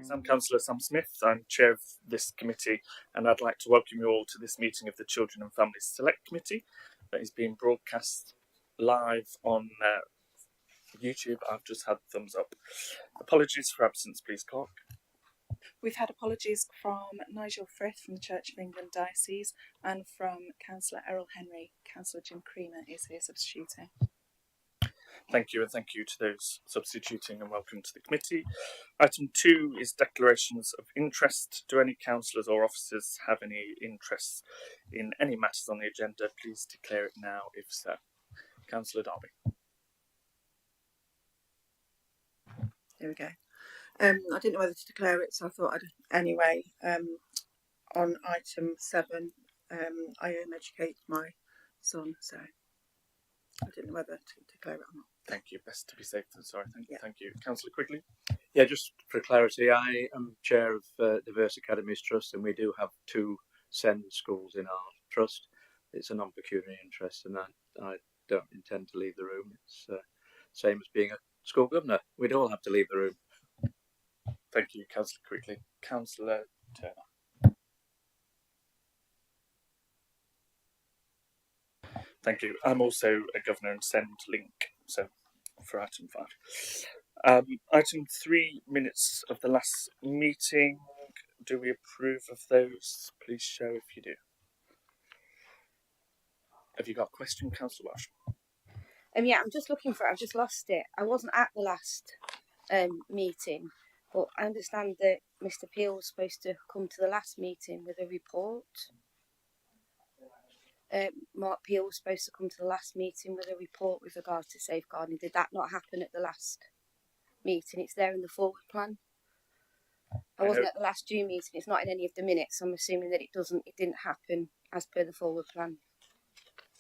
colleagues, I'm Councillor Sam Smith. I'm chair of this committee, and I'd like to welcome you all to this meeting of the Children and Families Select Committee that is being broadcast live on YouTube. I've just had thumbs up. Apologies for absence, please, Clark. We've had apologies from Nigel Frith from the Church of England Diocese and from Councillor Errol Henry. Councillor Jim Creamer is here substituting. Thank you, and thank you to those substituting, and welcome to the committee. Item 2 is declarations of interest. Do any councillors or officers have any interests in any matters on the agenda? Please declare it now if so. Councillor Darby. There we go. I didn't know whether to declare it, so I thought I'd anyway. On item 7, I educate my son, so I didn't know whether to declare it or not. Thank you. Best to be safe than sorry. Thank you. Councillor Quigley. Yeah, just for clarity, I am chair of Diverse Academies Trust, and we do have 2 SEND schools in our trust. It's a non-pecuniary interest, and I don't intend to leave the room. It's same as being a school governor. We'd all have to leave the room. Thank you, Councillor Quigley. Councillor Turner. Thank you. I'm also a governor and SEND link, so for item 5. Item 3, minutes of the last meeting. Do we approve of those? Please show if you do. Have you got a question, Councillor Walsh? Yeah, I'm just looking for it. I've just lost it. I wasn't at the last meeting, but I understand that Mr. Peel was supposed to come to the last meeting with a report. Mark Peel was supposed to come to the last meeting with a report with regards to safeguarding. Did that not happen at the last meeting? It's there in the forward plan. I wasn't at the last June meeting. It's not in any of the minutes. I'm assuming that it didn't happen as per the forward plan.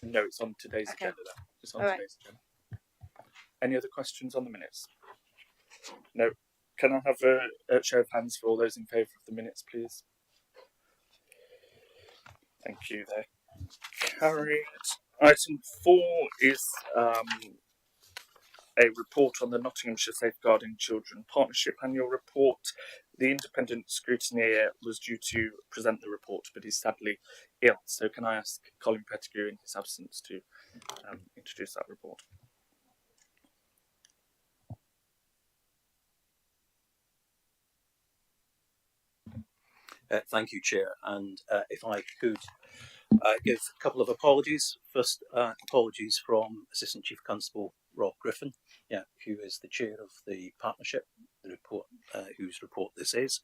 No, it's on today's agenda. Though. It's on today's agenda. Any other questions on the minutes? No. Can I have a show of hands for all those in favour of the minutes, please? Thank you. There. Carried. Item 4 is a report on the Nottinghamshire Safeguarding Children Partnership annual report. The independent scrutineer was due to present the report, but is sadly ill. So can I ask Colin Pettigrew in his absence to introduce that report? Thank you, Chair. And if I could give a couple of apologies. First, apologies from Assistant Chief Constable Rob Griffin, who is the chair of the partnership, the report, whose report this is.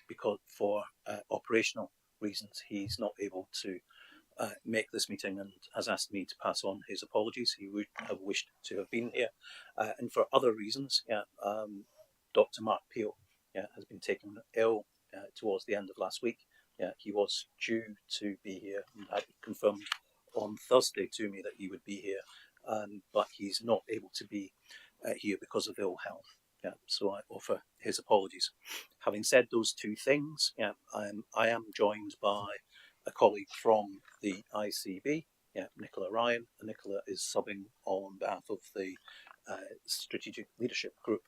Because for operational reasons, he's not able to make this meeting and has asked me to pass on his apologies. He would have wished to have been here. And for other reasons, Dr. Mark Peel has been taken ill towards the end of last week. He was due to be here and had confirmed on Thursday to me that he would be here, but he's not able to be here because of ill health. So I offer his apologies. Having said those 2 things, I am joined by a colleague from the ICB, Nicola Ryan. Nicola is subbing on behalf of the Strategic Leadership Group,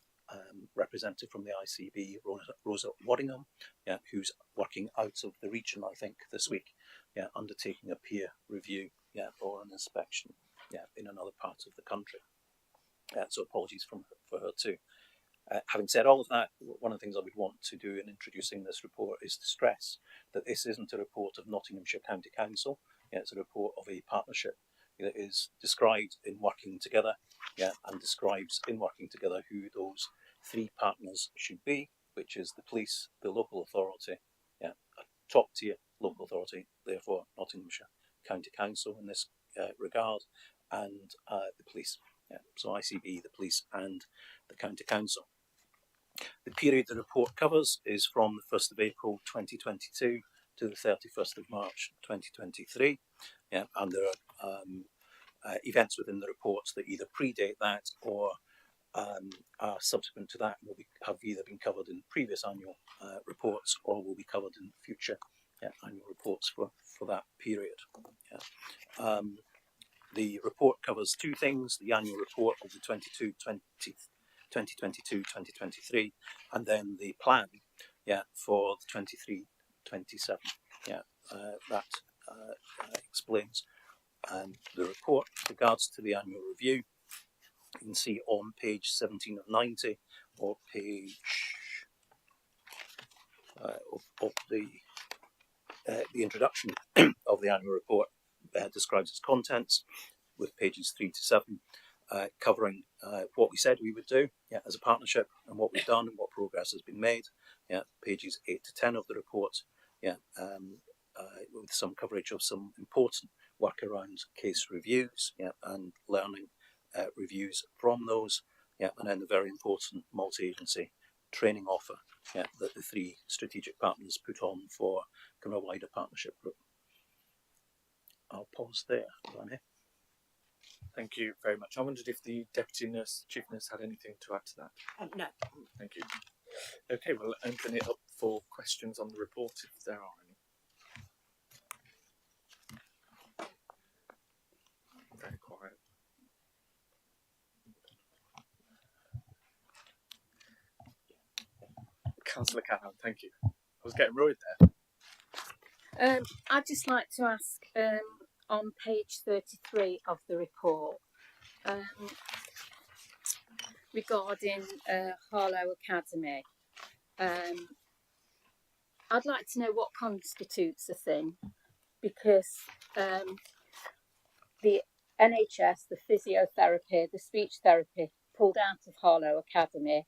representative from the ICB, Rosa Waddingham, who's working out of the region, I think, this week, undertaking a peer review, or an inspection, in another part of the country. So apologies for her too. Having said all of that, one of the things I would want to do in introducing this report is to stress that this isn't a report of Nottinghamshire County Council. It's a report of a partnership that is described in working together, and describes in working together who those 3 partners should be, which is the police, the local authority, a top tier local authority, therefore Nottinghamshire County Council in this regard, and the police. So ICB, the police, and the County Council. The period the report covers is from the 1st of April 2022 to the 31st of March 2023, and there are events within the reports that either predate that or are subsequent to that, have either been covered in previous annual reports or will be covered in future annual reports for that period. The report covers 2 things: the annual report of the 22-23 2022-2023, and then the plan, for the 23-27. That explains. And the report with regards to the annual review, you can see on page 17 of 90, or page of the introduction of the annual report describes its contents, with pages 3 to 7 covering what we said we would do as a partnership, and what we've done and what progress has been made. Pages 8 to 10 of the report, with some coverage of some important work around case reviews, and learning reviews from those, and then the very important multi-agency training offer that the 3 strategic partners put on for kind of a wider partnership group. I'll pause there, Danny. Thank you very much. I wondered if the Deputy Chief Nurse had anything to add to that. No. Thank you. Okay, we'll open it up for questions on the report if there are any. Very quiet. Councillor Callahan, thank you. I was getting worried there. I'd just like to ask, on page 33 of the report, regarding Harlow Academy, I'd like to know what constitutes a thin, because the NHS, the physiotherapy, the speech therapy pulled out of Harlow Academy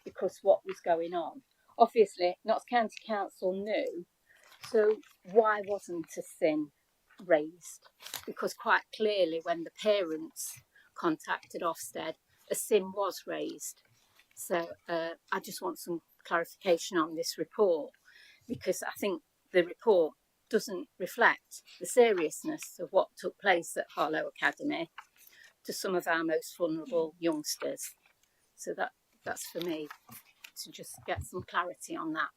because what was going on. Obviously, Notts County Council knew, so why wasn't a thin raised? Because quite clearly when the parents contacted Ofsted, a SIN was raised. So I just want some clarification on this report, because I think the report doesn't reflect the seriousness of what took place at Harlow Academy to some of our most vulnerable youngsters. So that's for me, to just get some clarity on that.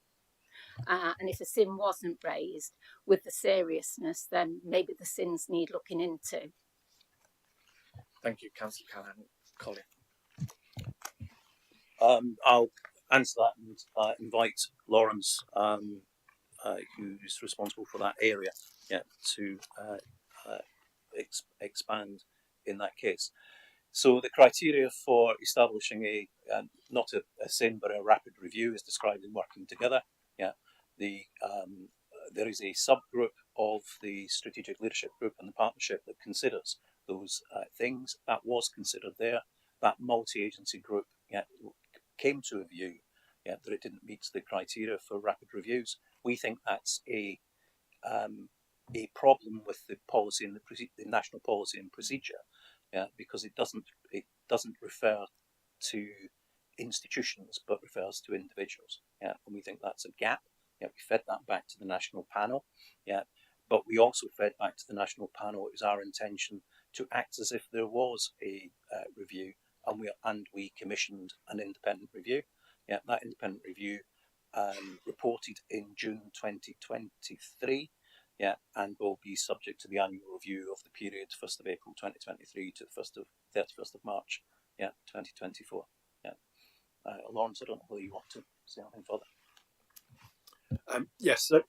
And if a SIN wasn't raised with the seriousness, then maybe the SINs need looking into. Thank you, Councillor Callahan. Colin. I'll answer that and invite Lawrence, who's responsible for that area, to expand in that case. So the criteria for establishing not a SIN but a rapid review is described in Working Together. There is a subgroup of the strategic leadership group and the partnership that considers those things. That was considered there. That multi-agency group came to a view that it didn't meet the criteria for rapid reviews. We think that's a problem with the policy and the national policy and procedure, because it doesn't refer to institutions but refers to individuals. And we think that's a gap. We fed that back to the national panel. But we also fed back to the national panel. It was our intention to act as if there was a review, and we commissioned an independent review. That independent review reported in June 2023, and will be subject to the annual review of the period 1st of April 2023 to the 31st of March 2024. Lawrence, I don't know whether you want to say anything further. Yes, so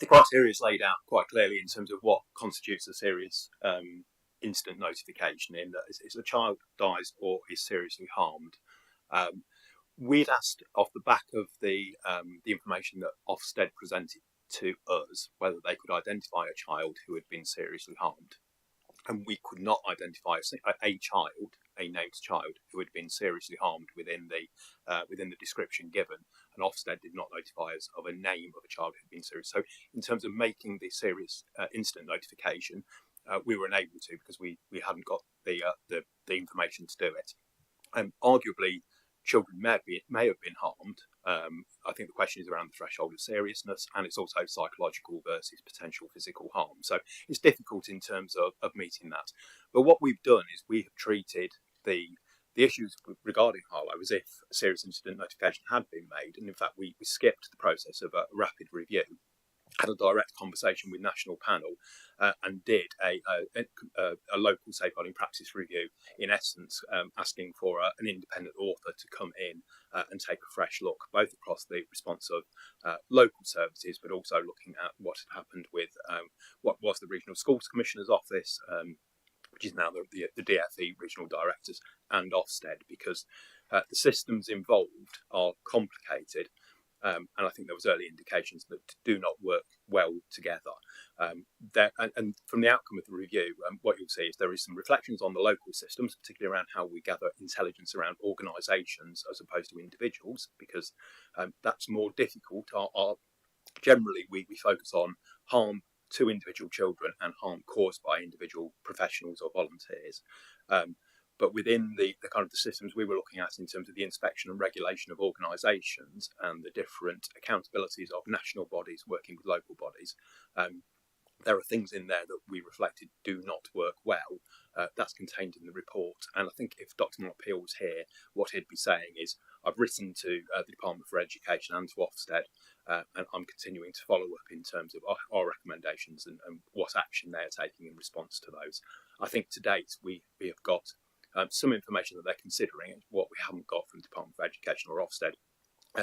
the criteria is laid out quite clearly in terms of what constitutes a serious incident notification, in that if a child dies or is seriously harmed. We'd asked off the back of the information that Ofsted presented to us whether they could identify a child who had been seriously harmed, and we could not identify a named child who had been seriously harmed within the description given, and Ofsted did not notify us of a name of a child who had been serious. So in terms of making the serious incident notification, we were unable to, because we hadn't got the information to do it. Arguably, children may have been harmed. I think the question is around the threshold of seriousness, and it's also psychological versus potential physical harm. So it's difficult in terms of meeting that. But what we've done is we have treated the issues regarding Harlow as if a serious incident notification had been made, and in fact we skipped the process of a rapid review. had a direct conversation with National Panel and did a local safeguarding practice review, in essence, asking for an independent author to come in and take a fresh look, both across the response of local services, but also looking at what had happened with what was the Regional Schools Commissioner's Office, which is now the DFE Regional Directors, and Ofsted, because the systems involved are complicated. And I think there was early indications that do not work well together. And from the outcome of the review, what you'll see is there is some reflections on the local systems, particularly around how we gather intelligence around organisations as opposed to individuals, because that's more difficult. Generally, we focus on harm to individual children and harm caused by individual professionals or volunteers. But within the kind of the systems we were looking at in terms of the inspection and regulation of organisations and the different accountabilities of national bodies working with local bodies, there are things in there that we reflected do not work well. That's contained in the report. And I think if Dr. Mark Peel was here, what he'd be saying is, I've written to the Department for Education and to Ofsted, and I'm continuing to follow up in terms of our recommendations and what action they're taking in response to those. I think to date we have got some information that they're considering, and what we haven't got from the Department for Education or Ofsted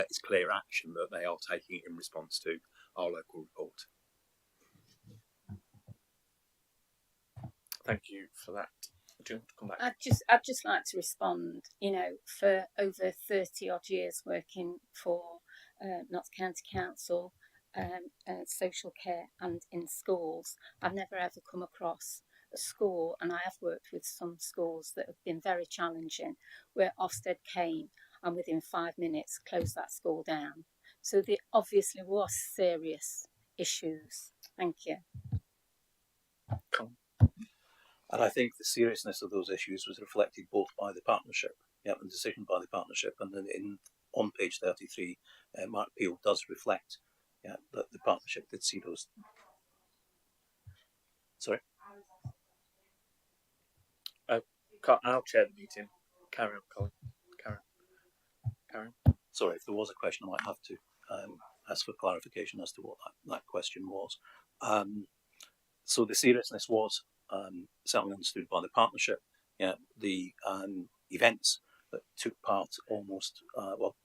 is clear action that they are taking in response to our local report. Thank you for that. Do you want to come back? I'd just like to respond. You know, for over 30 odd years working for Notts County Council, social care and in schools, I've never ever come across a school, and I have worked with some schools that have been very challenging, where Ofsted came and within 5 minutes closed that school down. So there obviously was serious issues. Thank you. And I think the seriousness of those issues was reflected both by the partnership, and decision by the partnership, and then on page 33, Mark Peel does reflect that the partnership did see those. Sorry? I'll chair the meeting. Carry on, Colin. Carry on. Sorry, if there was a question, I might have to ask for clarification as to what that question was. So the seriousness was certainly understood by the partnership. The events that took part almost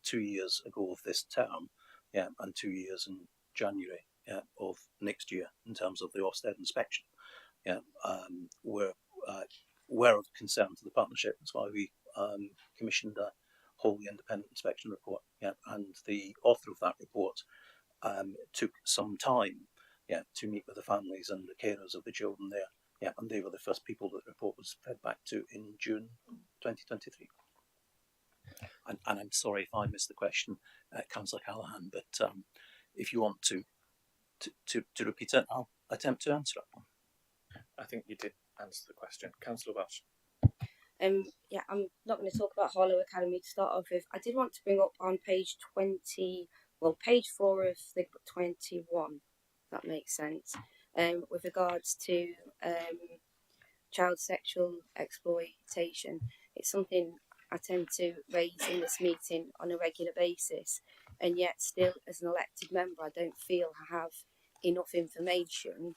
2 years ago of this term, and 2 years in January of next year in terms of the Ofsted inspection, were of concern to the partnership. That's why we commissioned a wholly independent inspection report. And the author of that report took some time to meet with the families and the carers of the children there. And they were the first people that the report was fed back to in June 2023. And I'm sorry if I missed the question, Councillor Callahan, but if you want to repeat it, I'll attempt to answer it. I think you did answer the question. Councillor Welsh. I'm not going to talk about Harlow Academy to start off with. I did want to bring up on page page 4 of the 21, if that makes sense, with regards to child sexual exploitation. It's something I tend to raise in this meeting on a regular basis, and yet still as an elected member I don't feel I have enough information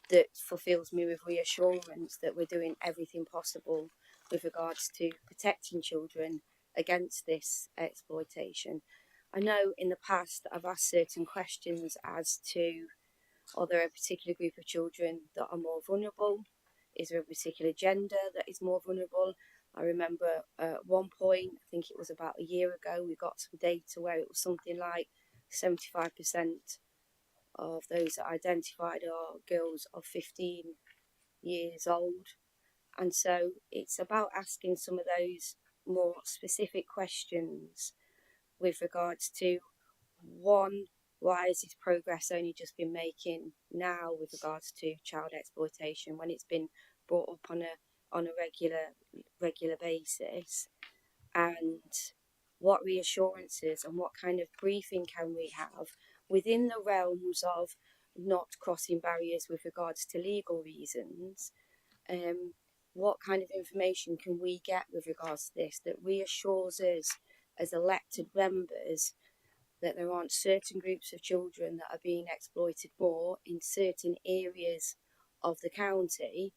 that fulfills me with reassurance that we're doing everything possible with regards to protecting children against this exploitation. I know in the past I've asked certain questions as to, are there a particular group of children that are more vulnerable? Is there a particular gender that is more vulnerable? I remember at one point, I think it was about a year ago, we got some data where it was something like 75% of those that identified are girls of 15 years old. And so it's about asking some of those more specific questions with regards to, one, why has this progress only just been making now with regards to child exploitation when it's been brought up on a regular basis, and what reassurances and what kind of briefing can we have within the realms of not crossing barriers with regards to legal reasons. What kind of information can we get with regards to this that reassures us as elected members that there aren't certain groups of children that are being exploited more in certain areas of the county.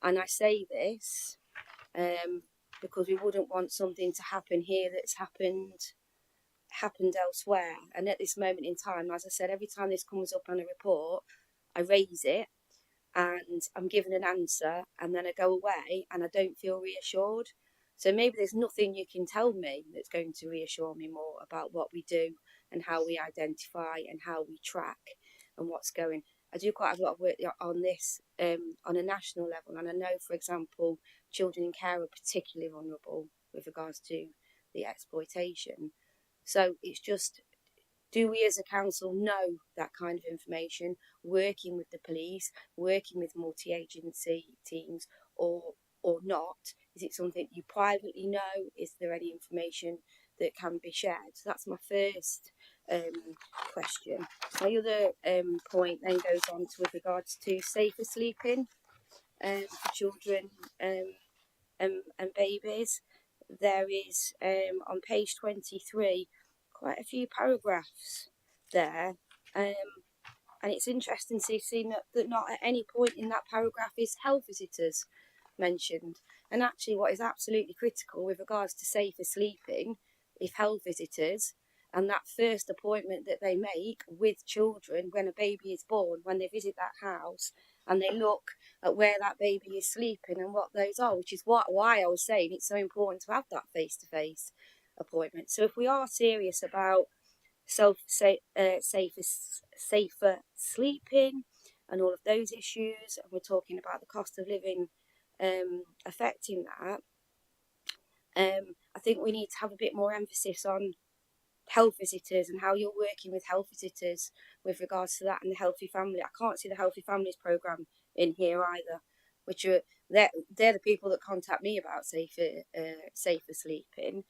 And I say this because we wouldn't want something to happen here that's happened elsewhere. And at this moment in time, as I said, every time this comes up on a report, I raise it and I'm given an answer, and then I go away and I don't feel reassured. So maybe there's nothing you can tell me that's going to reassure me more about what we do and how we identify and how we track and what's going. I do quite a lot of work on this on a national level, and I know, for example, children in care are particularly vulnerable with regards to the exploitation. So it's just, do we as a council know that kind of information, working with the police, working with multi-agency teams, or not? Is it something you privately know? Is there any information that can be shared? So that's my first question. My other point then goes on to with regards to safer sleeping for children and babies. There is on page 23 quite a few paragraphs there, and it's interesting to see that not at any point in that paragraph is health visitors mentioned. And actually, what is absolutely critical with regards to safer sleeping, if health visitors and that first appointment that they make with children when a baby is born, when they visit that house and they look at where that baby is sleeping and what those are, which is why I was saying it's so important to have that face-to-face appointment. So if we are serious about safer sleeping and all of those issues, and we're talking about the cost of living affecting that, I think we need to have a bit more emphasis on health visitors and how you're working with health visitors with regards to that, and the healthy family. I can't see the healthy families programme in here either, which are they're the people that contact me about safer sleeping.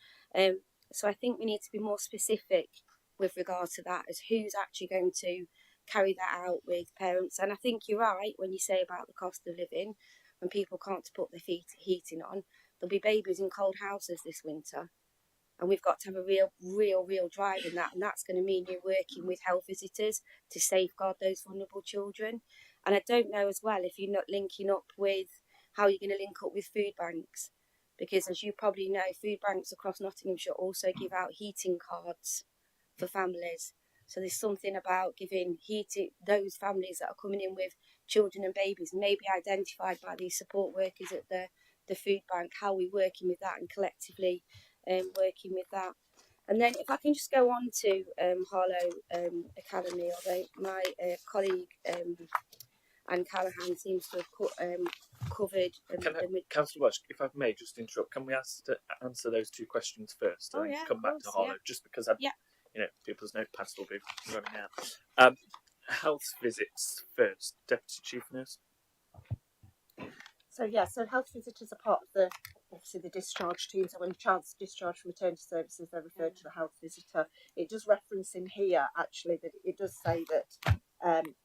So I think we need to be more specific with regards to that, as who's actually going to carry that out with parents. And I think you're right when you say about the cost of living, when people can't put their heating on. There'll be babies in cold houses this winter, and we've got to have a real drive in that, and that's going to mean you're working with health visitors to safeguard those vulnerable children. And I don't know as well if you're not linking up with how you're going to link up with food banks, because as you probably know, food banks across Nottinghamshire also give out heating cards for families. So there's something about giving heating, those families that are coming in with children and babies, maybe identified by these support workers at the food bank, how we're working with that and collectively working with that. And then if I can just go on to Harlow Academy, although my colleague Anne Callaghan seems to have covered. Councillor Welsh, if I may just interrupt, can we ask to answer those two questions first and then come back to Harlow, just because people's notepads will be running out. Health visits first, Deputy Chief Nurse. So health visitors are part of obviously the discharge team. So when a child's discharged from maternity services, they're referred to the health visitor. It does reference in here actually that it does say that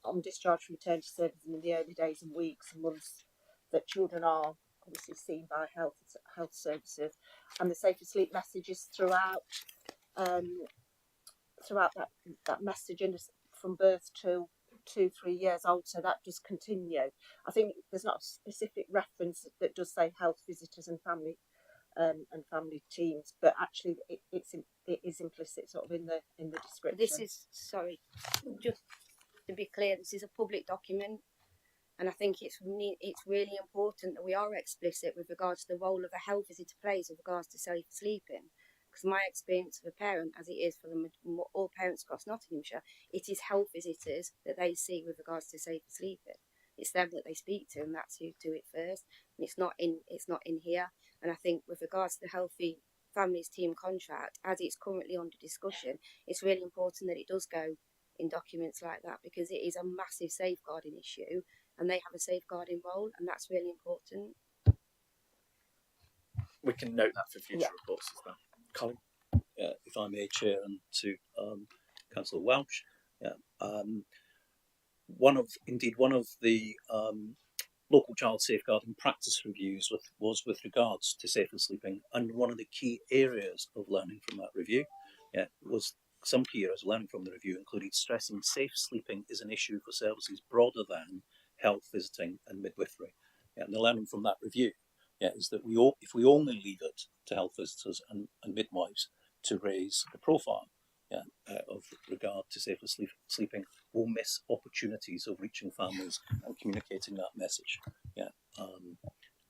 on discharge from maternity services in the early days and weeks and months, that children are obviously seen by health services, and the safer sleep messages throughout that message from birth to 2-3 years old, so that does continue. I think there's not a specific reference that does say health visitors and family teams, but actually it is implicit sort of in the description. This is, sorry, just to be clear, this is a public document, and I think it's really important that we are explicit with regards to the role of a health visitor plays with regards to safe sleeping. Because my experience of a parent, as it is for all parents across Nottinghamshire, it is health visitors that they see with regards to safer sleeping. It's them that they speak to, and that's who do it first. And it's not in here. And I think with regards to the Healthy Families Team contract, as it's currently under discussion, it's really important that it does go in documents like that, because it is a massive safeguarding issue, and they have a safeguarding role, and that's really important. We can note that for future reports as well. Colin? If I may, Chair, and to Councillor Welsh, one of the local child safeguarding practice reviews was with regards to safer sleeping, and one of the key areas of learning from that review was some key areas learning from the review included stressing safe sleeping is an issue for services broader than health, visiting and midwifery. Yeah, and the learning from that review is that if we only leave it to health visitors and midwives to raise the profile of regard to safer sleeping, we'll miss opportunities of reaching families and communicating that message.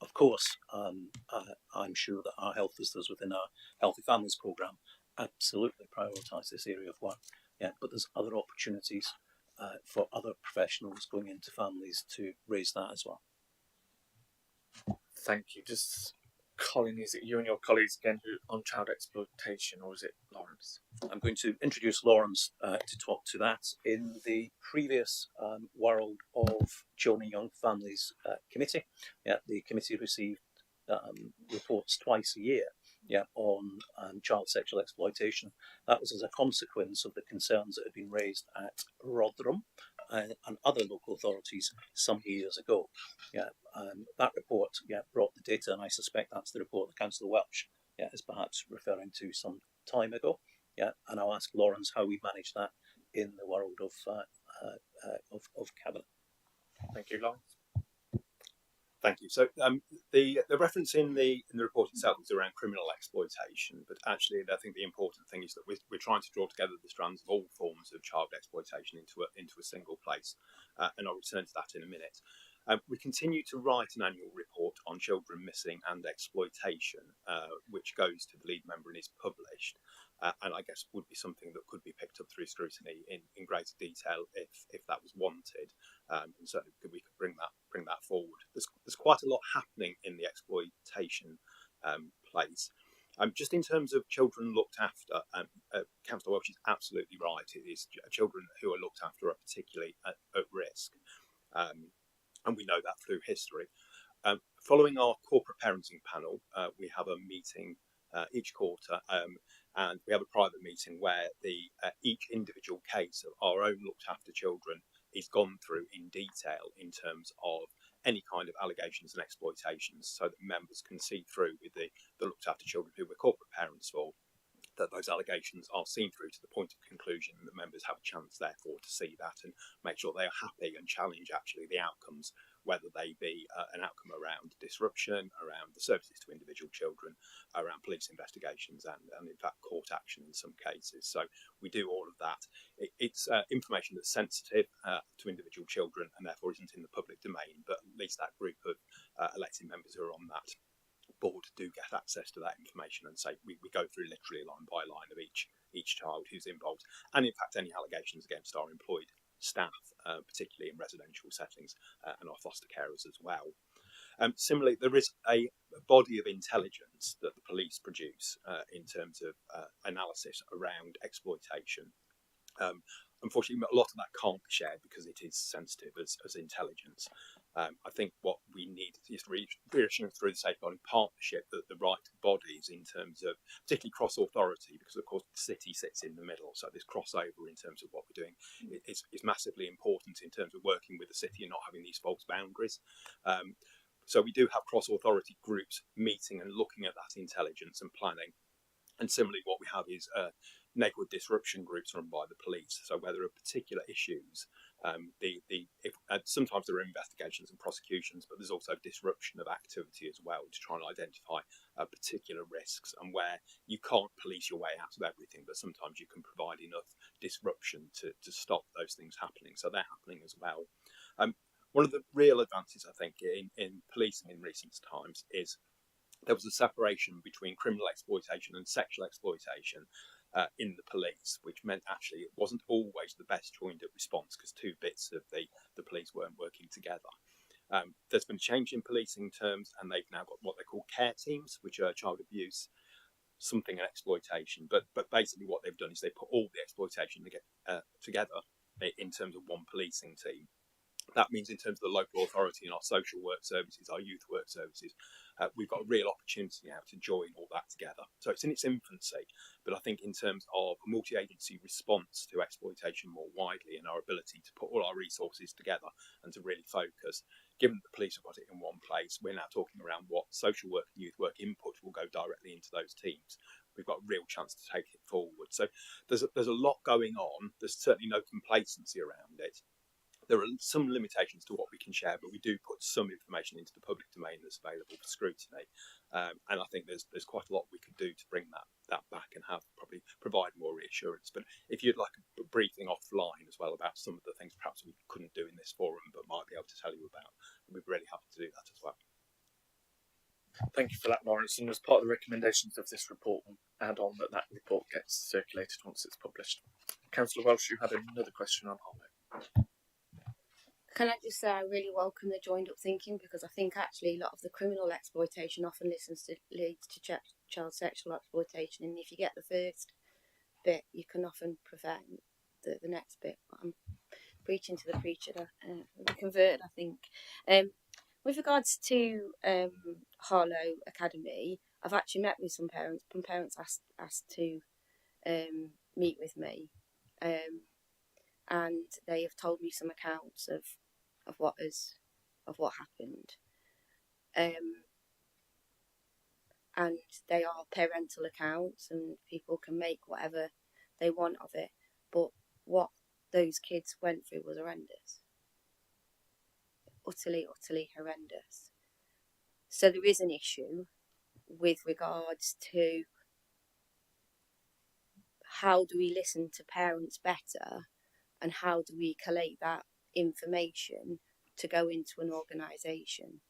Of course, I'm sure that our health visitors within our Healthy Families programme absolutely prioritise this area of work. But there's other opportunities for other professionals going into families to raise that as well. Thank you. Just Colin, is it you and your colleagues again on child exploitation, or is it Lawrence? I'm going to introduce Lawrence to talk to that. In the previous World of Children and Young Families Committee, the committee received reports twice a year on child sexual exploitation. That was as a consequence of the concerns that had been raised at Rotherham and other local authorities some years ago. That report brought the data, and I suspect that's the report that Councillor Welch is perhaps referring to some time ago. And I'll ask Lawrence how we manage that in the world of Cabinet. Thank you, Lawrence. Thank you. So the reference in the report itself is around criminal exploitation, but actually I think the important thing is that we're trying to draw together the strands of all forms of child exploitation into a single place, and I'll return to that in a minute. We continue to write an annual report on children missing and exploitation, which goes to the lead member and is published, and I guess would be something that could be picked up through scrutiny in greater detail if that was wanted, and certainly we could bring that forward. There's quite a lot happening in the exploitation place. Just in terms of children looked after, Councillor Welch is absolutely right. It is children who are looked after are particularly at risk. And we know that through history. Following our corporate parenting panel, we have a meeting each quarter, and we have a private meeting where each individual case of our own looked after children is gone through in detail in terms of any kind of allegations and exploitations, so that members can see through with the looked after children who we're corporate parents for, that those allegations are seen through to the point of conclusion, and the members have a chance therefore to see that and make sure they are happy and challenge actually the outcomes, whether they be an outcome around disruption, around the services to individual children, around police investigations and in fact court action in some cases. So we do all of that. It's information that's sensitive to individual children and therefore isn't in the public domain, but at least that group of elected members who are on that board do get access to that information, and say we go through literally line by line of each child who's involved, and in fact any allegations against our employed staff, particularly in residential settings, and our foster carers as well. Similarly, there is a body of intelligence that the police produce in terms of analysis around exploitation. Unfortunately, a lot of that can't be shared because it is sensitive as intelligence. I think what we need is reassurance through the Safeguarding Partnership that the right bodies, in terms of particularly cross-authority, because of course the city sits in the middle, so this crossover in terms of what we're doing is massively important in terms of working with the city and not having these false boundaries. So we do have cross-authority groups meeting and looking at that intelligence and planning. And similarly, what we have is neighbourhood disruption groups run by the police. So where there are particular issues, sometimes there are investigations and prosecutions, but there's also disruption of activity as well to try and identify particular risks, and where you can't police your way out of everything, but sometimes you can provide enough disruption to stop those things happening. So they're happening as well. One of the real advances, I think, in policing in recent times is there was a separation between criminal exploitation and sexual exploitation in the police, which meant actually it wasn't always the best joined up response because two bits of the police weren't working together. There's been a change in policing terms, and they've now got what they call care teams, which are child abuse, something and exploitation. But basically what they've done is they put all the exploitation together in terms of one policing team. That means in terms of the local authority and our social work services, our youth work services, we've got a real opportunity now to join all that together. So it's in its infancy, but I think in terms of a multi-agency response to exploitation more widely and our ability to put all our resources together and to really focus, given that the police have got it in one place, we're now talking around what social work and youth work input will go directly into those teams. We've got a real chance to take it forward. forward. So there's a lot going on. There's certainly no complacency around it. There are some limitations to what we can share, but we do put some information into the public domain that's available for scrutiny. And I think there's quite a lot we could do to bring that back and probably provide more reassurance. But if you'd like a briefing offline as well about some of the things perhaps we couldn't do in this forum, but might be able to tell you about, we'd be really happy to do that as well. Thank you for that, Lawrence. And as part of the recommendations of this report, we'll add on that report gets circulated once it's published. Councillor Welsh, you had another question on Harlow. Can I just say I really welcome the joined up thinking, because I think actually a lot of the criminal exploitation often leads to child sexual exploitation, and if you get the first bit, you can often prevent the next bit. I'm preaching to the preacher, the converted, I think. With regards to Harlow Academy, I've actually met with some parents. Some parents asked to meet with me, and they have told me some accounts of what happened, and they are parental accounts, and people can make whatever they want of it. But what those kids went through was horrendous, utterly horrendous. So there is an issue with regards to how do we listen to parents better, and how do we collate that information to go into an organisation,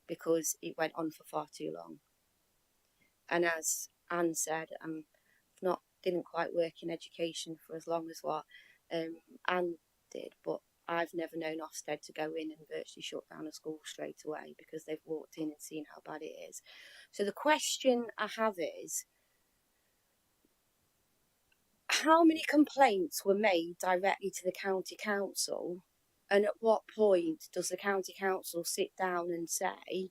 because it went on for far too long. And as Anne said, didn't quite work in education for as long as what Anne did, but I've never known Ofsted to go in and virtually shut down a school straight away because they've walked in and seen how bad it is. So the question I have is, how many complaints were made directly to the county council, and at what point does the county council sit down and say,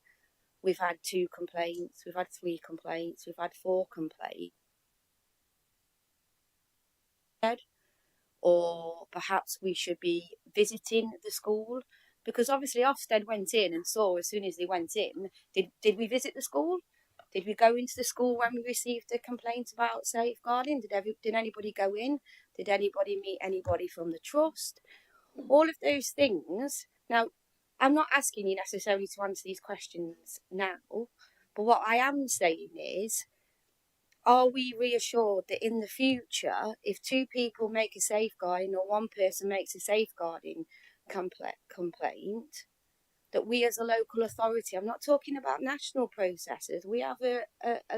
we've had 2 complaints, we've had 3 complaints, we've had 4 complaints, or perhaps we should be visiting the school? Because obviously Ofsted went in and saw as soon as they went in. Did we visit the school? Did we go into the school when we received a complaint about safeguarding? Did anybody go in? Did anybody meet anybody from the trust? All of those things. Now, I'm not asking you necessarily to answer these questions now, but what I am saying is, are we reassured that in the future, if 2 people make a safeguarding or 1 person makes a safeguarding complaint, that we as a local authority, I'm not talking about national processes, we have a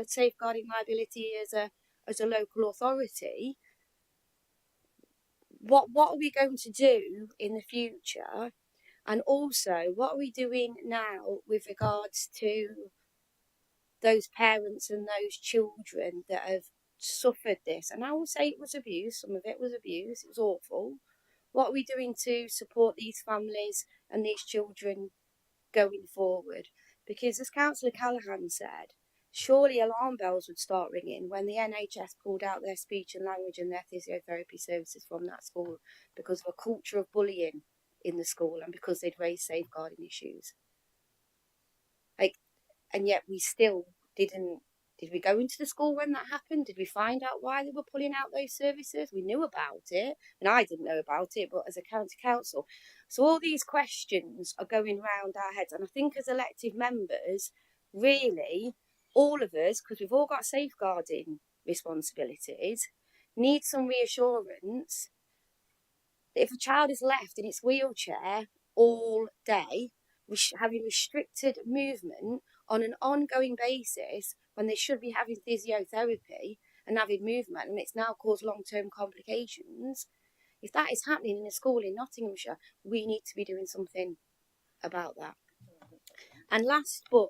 safeguarding liability as a local authority. What are we going to do in the future? And also, what are we doing now with regards to those parents and those children that have suffered this? And I will say it was abuse, some of it was abuse, it was awful. What are we doing to support these families and these children going forward? Because as Councillor Callaghan said, surely alarm bells would start ringing when the NHS pulled out their speech and language and their physiotherapy services from that school because of a culture of bullying in the school and because they'd raised safeguarding issues. And yet we still didn't. Did we go into the school when that happened? Did we find out why they were pulling out those services? We knew about it, and I didn't know about it, but as a county council. So all these questions are going round our heads, and I think as elected members, really, all of us, because we've all got safeguarding responsibilities, need some reassurance that if a child is left in its wheelchair all day, having restricted movement on an ongoing basis when they should be having physiotherapy and having movement, and it's now caused long-term complications, if that is happening in a school in Nottinghamshire, we need to be doing something about that. And last but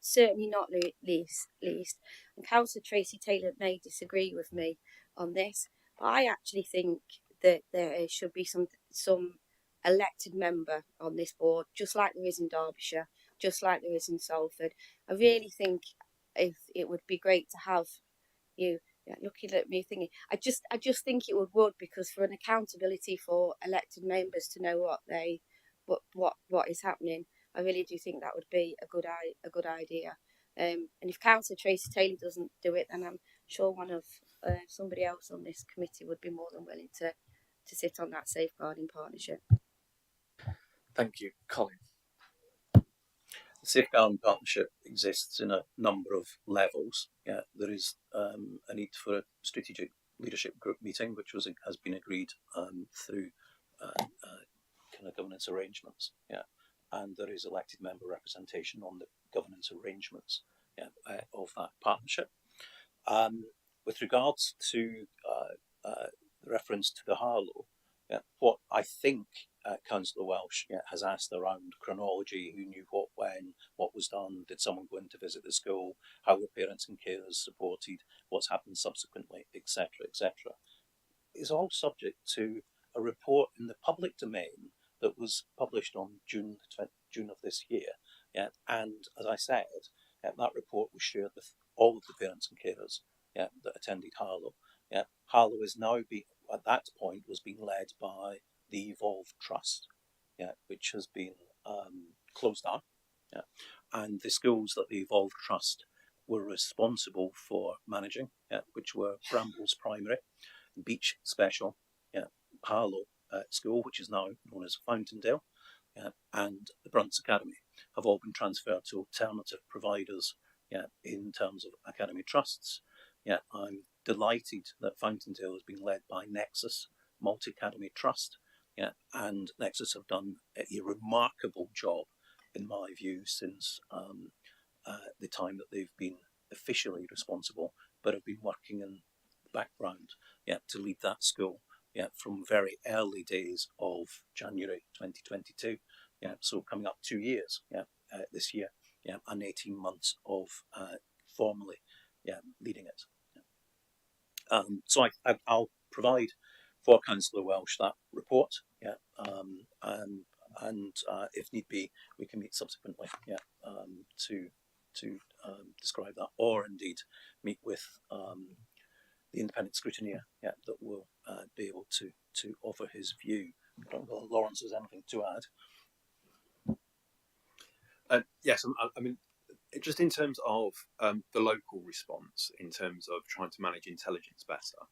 certainly not least, and Councillor Tracy Taylor may disagree with me on this, but I actually think that there should be some elected member on this board, just like there is in Derbyshire, just like there is in Salford. I really think if it would be great to have you looking at me thinking, I just think it would, because for an accountability for elected members to know what is happening, I really do think that would be a good idea. And if Councillor Tracy Taylor doesn't do it, then sure one of somebody else on this committee would be more than willing to sit on that safeguarding partnership. Thank you, Colin. The safeguarding partnership exists in a number of levels. Yeah, there is a need for a strategic leadership group meeting, which has been agreed through kind of governance arrangements. Yeah, and there is elected member representation on the governance arrangements of that partnership. With regards to the reference to the Harlow, what I think Councillor Welsh has asked around chronology, who knew what when, what was done, did someone go in to visit the school, how were parents and carers supported, what's happened subsequently, etc., is all subject to a report in the public domain that was published on June of this year. Yeah, and as I said, that report was shared with all of the parents and carers that attended Harlow. Yeah, Harlow is now at that point was being led by the Evolve Trust, which has been closed down. Yeah, and the schools that the Evolve Trust were responsible for managing, which were Brambles Primary, Beach Special, Harlow School, which is now known as Fountaindale, and the Brunts Academy, have all been transferred to alternative providers in terms of academy trusts. I'm delighted that Fountaindale has been led by Nexus Multi-Academy Trust, and Nexus have done a remarkable job, in my view, since the time that they've been officially responsible, but have been working in the background to lead that school from very early days of January 2022. So coming up 2 years this year, and 18 months of formally leading it. So I'll provide for Councillor Welsh that report, and if need be, we can meet subsequently, to describe that, or indeed meet with the independent scrutineer, that will be able to offer his view. I don't know if Lawrence has anything to add. Yes, I mean, just in terms of the local response, in terms of trying to manage intelligence better,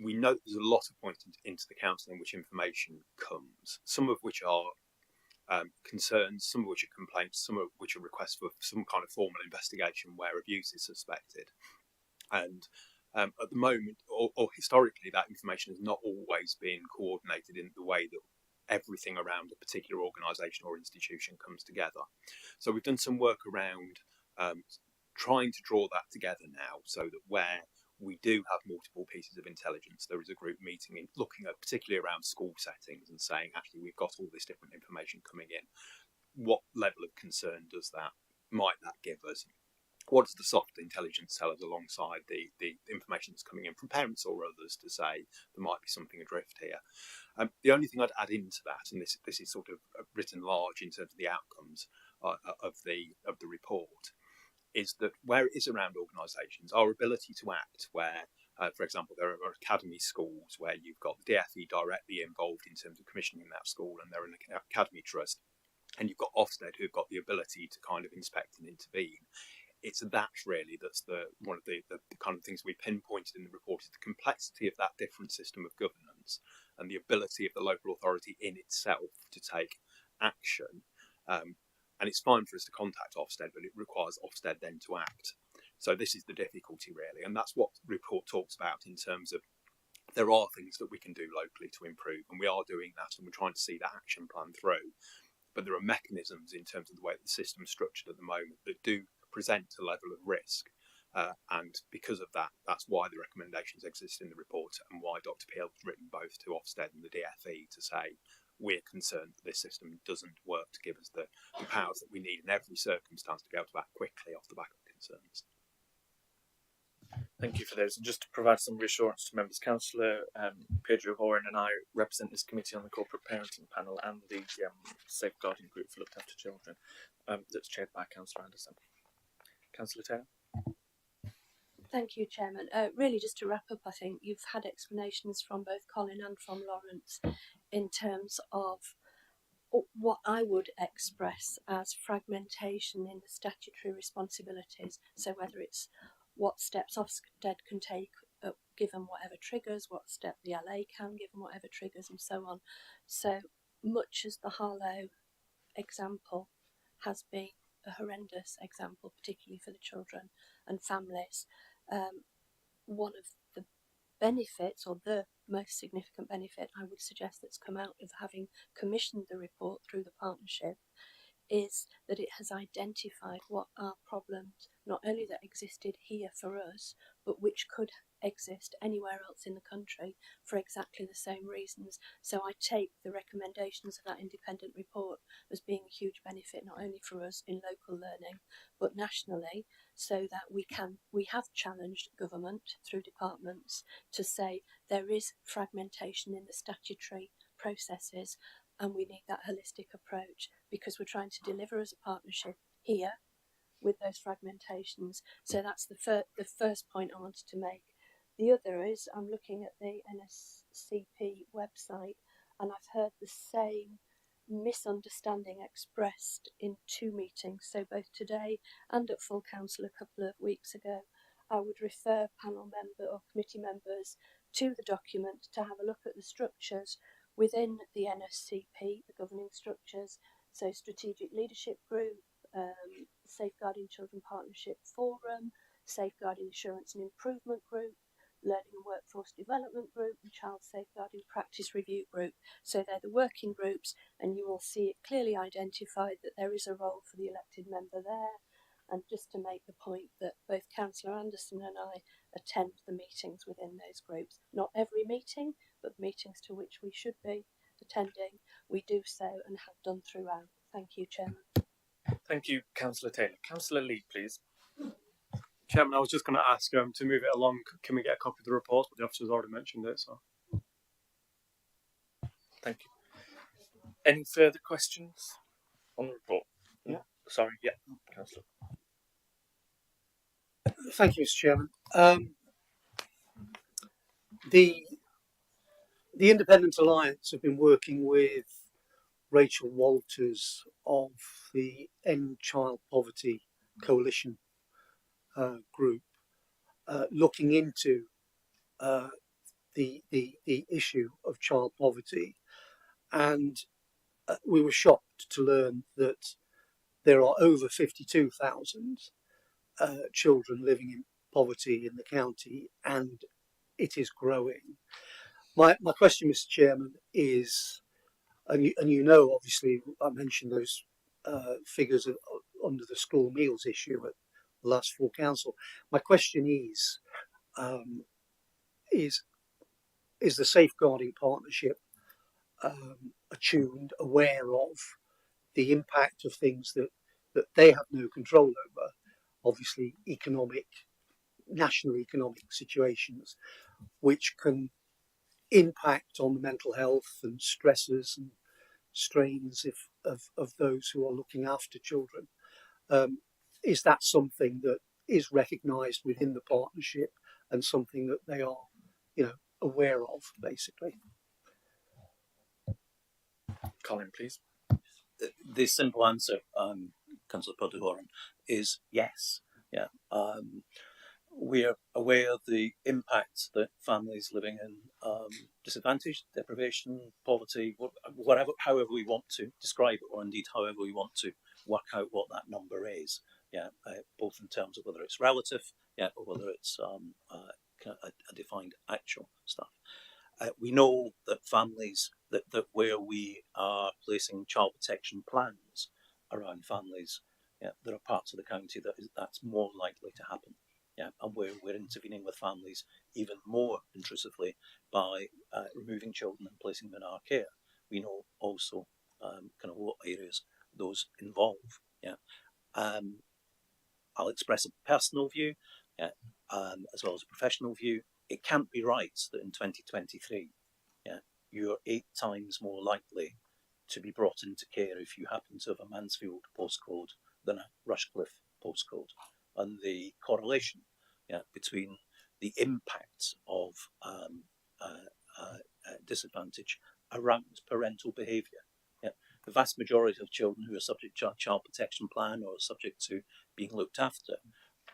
we know there's a lot of points into the council in which information comes, some of which are concerns, some of which are complaints, some of which are requests for some kind of formal investigation where abuse is suspected. And at the moment, or historically, that information has not always been coordinated in the way that everything around a particular organisation or institution comes together. So we've done some work around trying to draw that together now, so that where we do have multiple pieces of intelligence, there is a group meeting in looking at particularly around school settings and saying, actually, we've got all this different information coming in. What level of concern might that give us? What does the soft intelligence tell us alongside the information that's coming in from parents or others to say there might be something adrift here? The only thing I'd add into that, and this is sort of written large in terms of the outcomes of the report, is that where it is around organisations, our ability to act where, for example, there are academy schools where you've got the DFE directly involved in terms of commissioning that school, and they're an academy trust, and you've got Ofsted who've got the ability to kind of inspect and intervene. It's that really that's one of the kind of things we pinpointed in the report, is the complexity of that different system of governance and the ability of the local authority in itself to take action. And it's fine for us to contact Ofsted, but it requires Ofsted then to act. So this is the difficulty really, and that's what the report talks about in terms of there are things that we can do locally to improve, and we are doing that, and we're trying to see that action plan through. But there are mechanisms in terms of the way the system's structured at the moment that do present a level of risk, and because of that, that's why the recommendations exist in the report, and why Dr. Peel has written both to Ofsted and the DFE to say we're concerned that this system doesn't work to give us the powers that we need in every circumstance to be able to act quickly off the back of concerns. Thank you for those. And just to provide some reassurance to members, Councillor Pedro Horan and I represent this committee on the corporate parenting panel and the safeguarding group for looked after children, that's chaired by Councillor Anderson. Councillor Taylor. Thank you, Chairman. Really, just to wrap up, I think you've had explanations from both Colin and from Lawrence in terms of what I would express as fragmentation in the statutory responsibilities. So whether it's what steps Ofsted can take given whatever triggers, what step the LA can given whatever triggers, and so on. So much as the Harlow example has been a horrendous example, particularly for the children and families, one of the benefits, or the most significant benefit I would suggest that's come out of having commissioned the report through the partnership, is that it has identified what are problems not only that existed here for us, but which could exist anywhere else in the country for exactly the same reasons. So I take the recommendations of that independent report as being a huge benefit, not only for us in local learning, but nationally, so that we have challenged government through departments to say there is fragmentation in the statutory processes, and we need that holistic approach because we're trying to deliver as a partnership here with those fragmentations. So that's the first point I wanted to make. The other is I'm looking at the NSCP website, and I've heard the same misunderstanding expressed in two meetings, so both today and at full council a couple of weeks ago. I would refer panel member or committee members to the document to have a look at the structures within the NSCP, the governing structures, so Strategic Leadership Group, Safeguarding Children Partnership Forum, Safeguarding Assurance and Improvement Group, Learning and Workforce Development Group, and Child Safeguarding Practice Review Group. So they're the working groups, and you will see it clearly identified that there is a role for the elected member there. And just to make the point that both Councillor Anderson and I attend the meetings within those groups. Not every meeting, but meetings to which we should be attending, we do so and have done throughout. Thank you, Chairman. Thank you, Councillor Taylor. Councillor Lee, please. Chairman, I was just going to ask to move it along. Can we get a copy of the report? But the officer's already mentioned it. So, thank you. Any further questions on the report? Yeah. Sorry, yeah, Councillor. Thank you, Mr. Chairman. The Independent Alliance have been working with Rachel Walters of the End Child Poverty Coalition group, looking into the issue of child poverty, and we were shocked to learn that there are over 52,000 children living in poverty in the county, and it is growing. My question, Mr. Chairman, is, and you know, obviously, I mentioned those figures under the school meals issue at the last full council. My question is the Safeguarding Partnership attuned, aware of the impact of things that they have no control over, obviously national economic situations, which can impact on the mental health and stresses and strains of those who are looking after children? Is that something that is recognised within the partnership and something that they are, aware of, basically? Colin, please. The simple answer, Councillor Potter-Horan, is yes. Yeah, we're aware of the impact that families living in disadvantage, deprivation, poverty, whatever, however we want to describe it, or indeed however we want to work out what that number is. Yeah, both in terms of whether it's relative, yeah, or whether it's a defined actual stuff. We know that families that where we are placing child protection plans around families, yeah, there are parts of the county that's more likely to happen. Yeah, and we're intervening with families even more intrusively by removing children and placing them in our care. We know also kind of what areas those involve. Yeah, I'll express a personal view, yeah, as well as a professional view. It can't be right that in 2023, yeah, you're 8 times more likely to be brought into care if you happen to have a Mansfield postcode than a Rushcliffe postcode. And the correlation, yeah, between the impact of disadvantage around parental behaviour. Yeah. The vast majority of children who are subject to a child protection plan or are subject to being looked after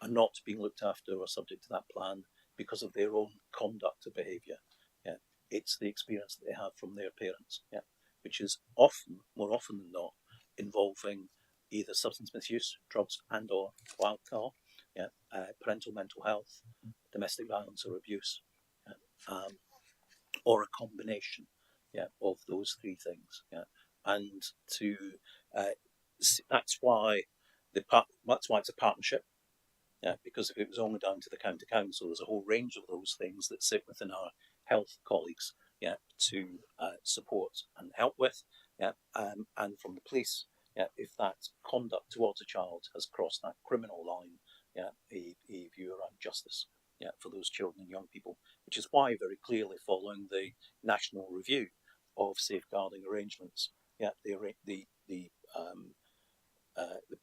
are not being looked after or subject to that plan because of their own conduct or behaviour. Yeah, it's the experience that they have from their parents. Yeah, which is more often than not, involving either substance misuse, drugs, and/or alcohol. Yeah, parental mental health, domestic violence or abuse, or a combination. Yeah, of those three things. Yeah, and to that's why it's a partnership. Yeah, because if it was only down to the county council, there's a whole range of those things that sit within our health colleagues, yeah, to support and help with, yeah, and from the police, yeah, if that conduct towards a child has crossed that criminal line, yeah, a view around justice, yeah, for those children and young people, which is why very clearly following the national review of safeguarding arrangements, yeah, the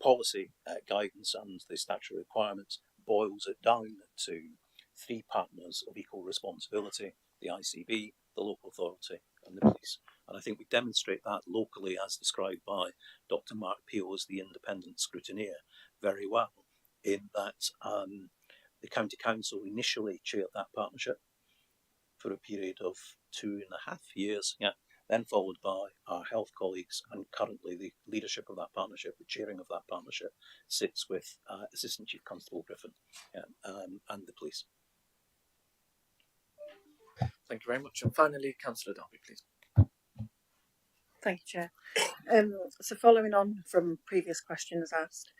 policy guidance and the statutory requirements boils it down to three partners of equal responsibility: the ICB, the local authority, and the police. And I think we demonstrate that locally, as described by Dr. Mark Peel as the independent scrutineer, very well, in that the county council initially chaired that partnership for a period of 2.5 years, yeah, then followed by our health colleagues, and currently the leadership of that partnership, the chairing of that partnership, sits with Assistant Chief Constable Griffin, yeah, and the police. Thank you very much. And finally, Councillor Darby, please. Thank you, Chair. So following on from previous questions asked,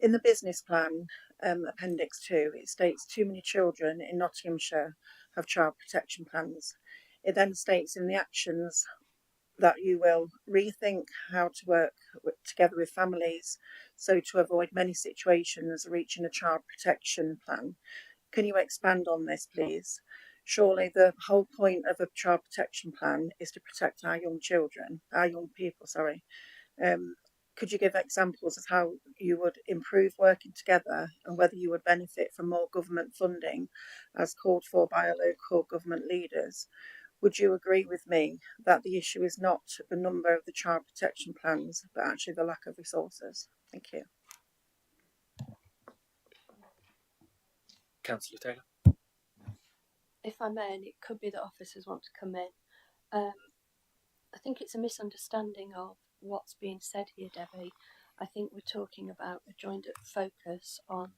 in the business plan, Appendix 2, it states too many children in Nottinghamshire have child protection plans. It then states in the actions that you will rethink how to work together with families so to avoid many situations reaching a child protection plan. Can you expand on this, please? Surely the whole point of a child protection plan is to protect our young people. Could you give examples of how you would improve working together and whether you would benefit from more government funding as called for by our local government leaders? Would you agree with me that the issue is not the number of the child protection plans, but actually the lack of resources? Thank you. Councillor Taylor. If I may, and it could be that officers want to come in. I think it's a misunderstanding of what's being said here, Debbie. I think we're talking about a joined-up focus on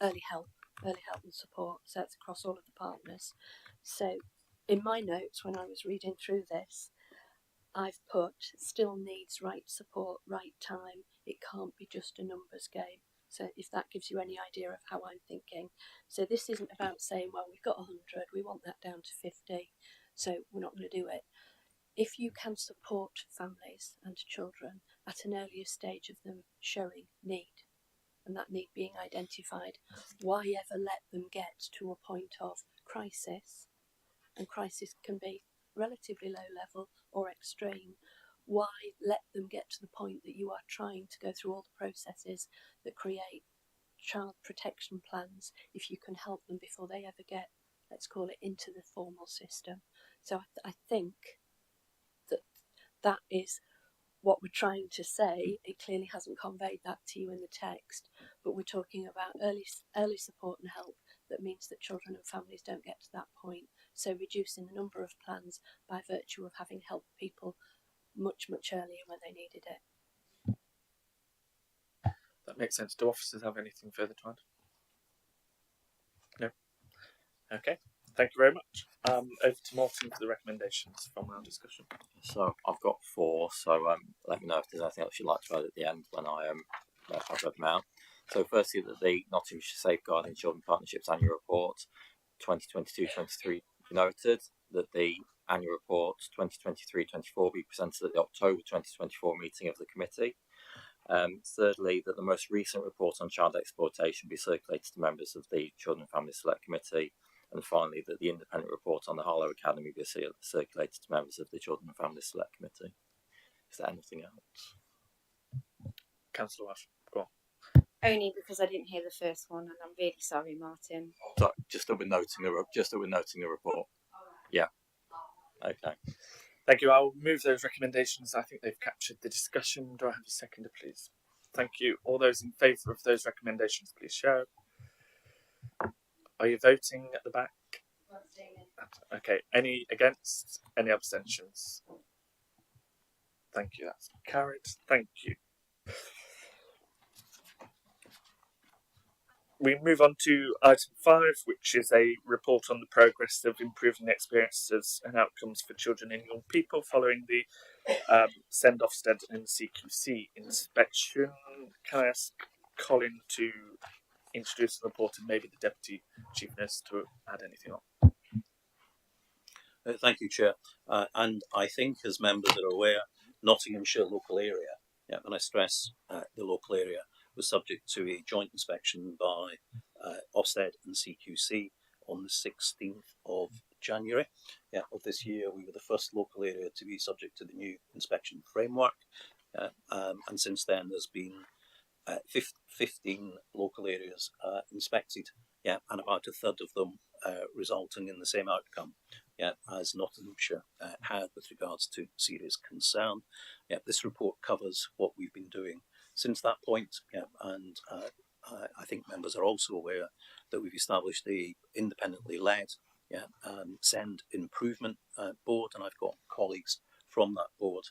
early help and support. So it's across all of the partners. So in my notes, when I was reading through this, I've put still needs right support, right time. It can't be just a numbers game. So if that gives you any idea of how I'm thinking. So this isn't about saying, well, we've got 100, we want that down to 50, so we're not going to do it. If you can support families and children at an earlier stage of them showing need, and that need being identified, why ever let them get to a point of crisis? And crisis can be relatively low level or extreme. Why let them get to the point that you are trying to go through all the processes that create child protection plans if you can help them before they ever get, let's call it, into the formal system? So I think that is what we're trying to say. It clearly hasn't conveyed that to you in the text, but we're talking about early support and help that means that children and families don't get to that point. So reducing the number of plans by virtue of having helped people much, much earlier when they needed it. That makes sense. Do officers have anything further to add? No? Okay. Thank you very much. Over to Martin for the recommendations from our discussion. So I've got 4. So let me know if there's anything else you'd like to add at the end when I've read them out. So firstly, that the Nottinghamshire Safeguarding Children Partnerships Annual Report 2022-23 noted that the annual report 2023-24 be presented at the October 2024 meeting of the committee. Thirdly, that the most recent report on child exploitation be circulated to members of the Children and Family Select Committee. And finally, that the independent report on the Harlow Academy be circulated to members of the Children and Family Select Committee. Is there anything else? Councillor Ash, go on. Only because I didn't hear the first one, and I'm really sorry, Martin. So just that we're noting the report. Yeah. Okay. Thank you. I'll move those recommendations. I think they've captured the discussion. Do I have a seconder, please? Thank you. All those in favour of those recommendations, please show. Are you voting at the back? Okay. Any against? Any abstentions? Thank you. That's carried. Thank you. We move on to item 5, which is a report on the progress of improving the experiences and outcomes for children and young people following the SEND Ofsted and CQC inspection. Can I ask Colin to introduce the report and maybe the Deputy Chief Nurse to add anything on? Thank you, Chair. And I think, as members are aware, Nottinghamshire local area, and I stress the local area, was subject to a joint inspection by Ofsted and CQC on the 16th of January of this year. We were the first local area to be subject to the new inspection framework, and since then there's been 15 local areas inspected, and about a third of them resulting in the same outcome as Nottinghamshire had with regards to serious concern. This report covers what we've been doing since that point, and I think members are also aware that we've established the independently led SEND Improvement Board, and I've got colleagues from that board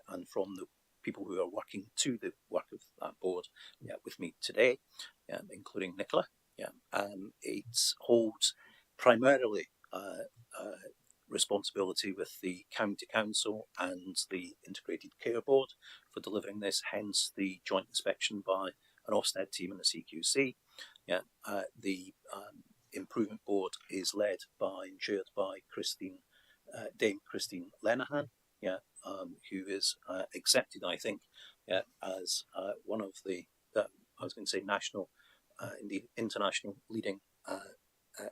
and from the people who are working to the work of that board with me today, including Nicola. It holds primarily responsibility with the County Council and the Integrated Care Board for delivering this, hence the joint inspection by an Ofsted team and the CQC. The Improvement Board is led by and chaired by Dame Christine Lenahan, who is accepted, I think, as one of the, I was going to say national, indeed international leading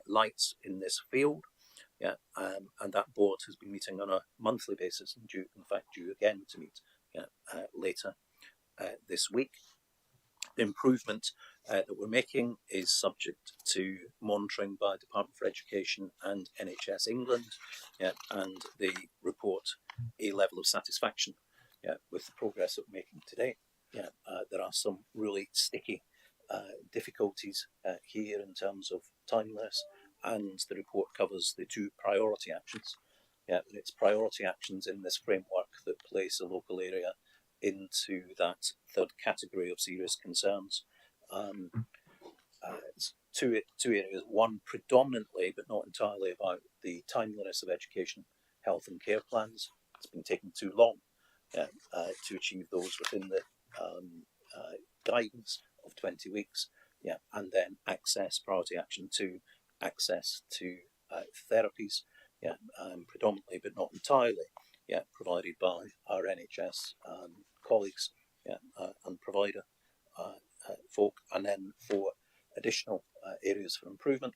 lights in this field. And that board has been meeting on a monthly basis and due again to meet later this week. The improvement that we're making is subject to monitoring by Department for Education and NHS England, and they report a level of satisfaction with the progress that we're making today. There are some really sticky difficulties here in terms of timeliness, and the report covers the 2 priority actions. It's priority actions in this framework that place a local area into that third category of serious concerns. It's two areas. One predominantly, but not entirely, about the timeliness of education, health and care plans. It's been taking too long to achieve those within the guidance of 20 weeks. And then priority action 2, access to therapies, predominantly but not entirely, provided by our NHS colleagues and provider folk, and then 4 additional areas for improvement,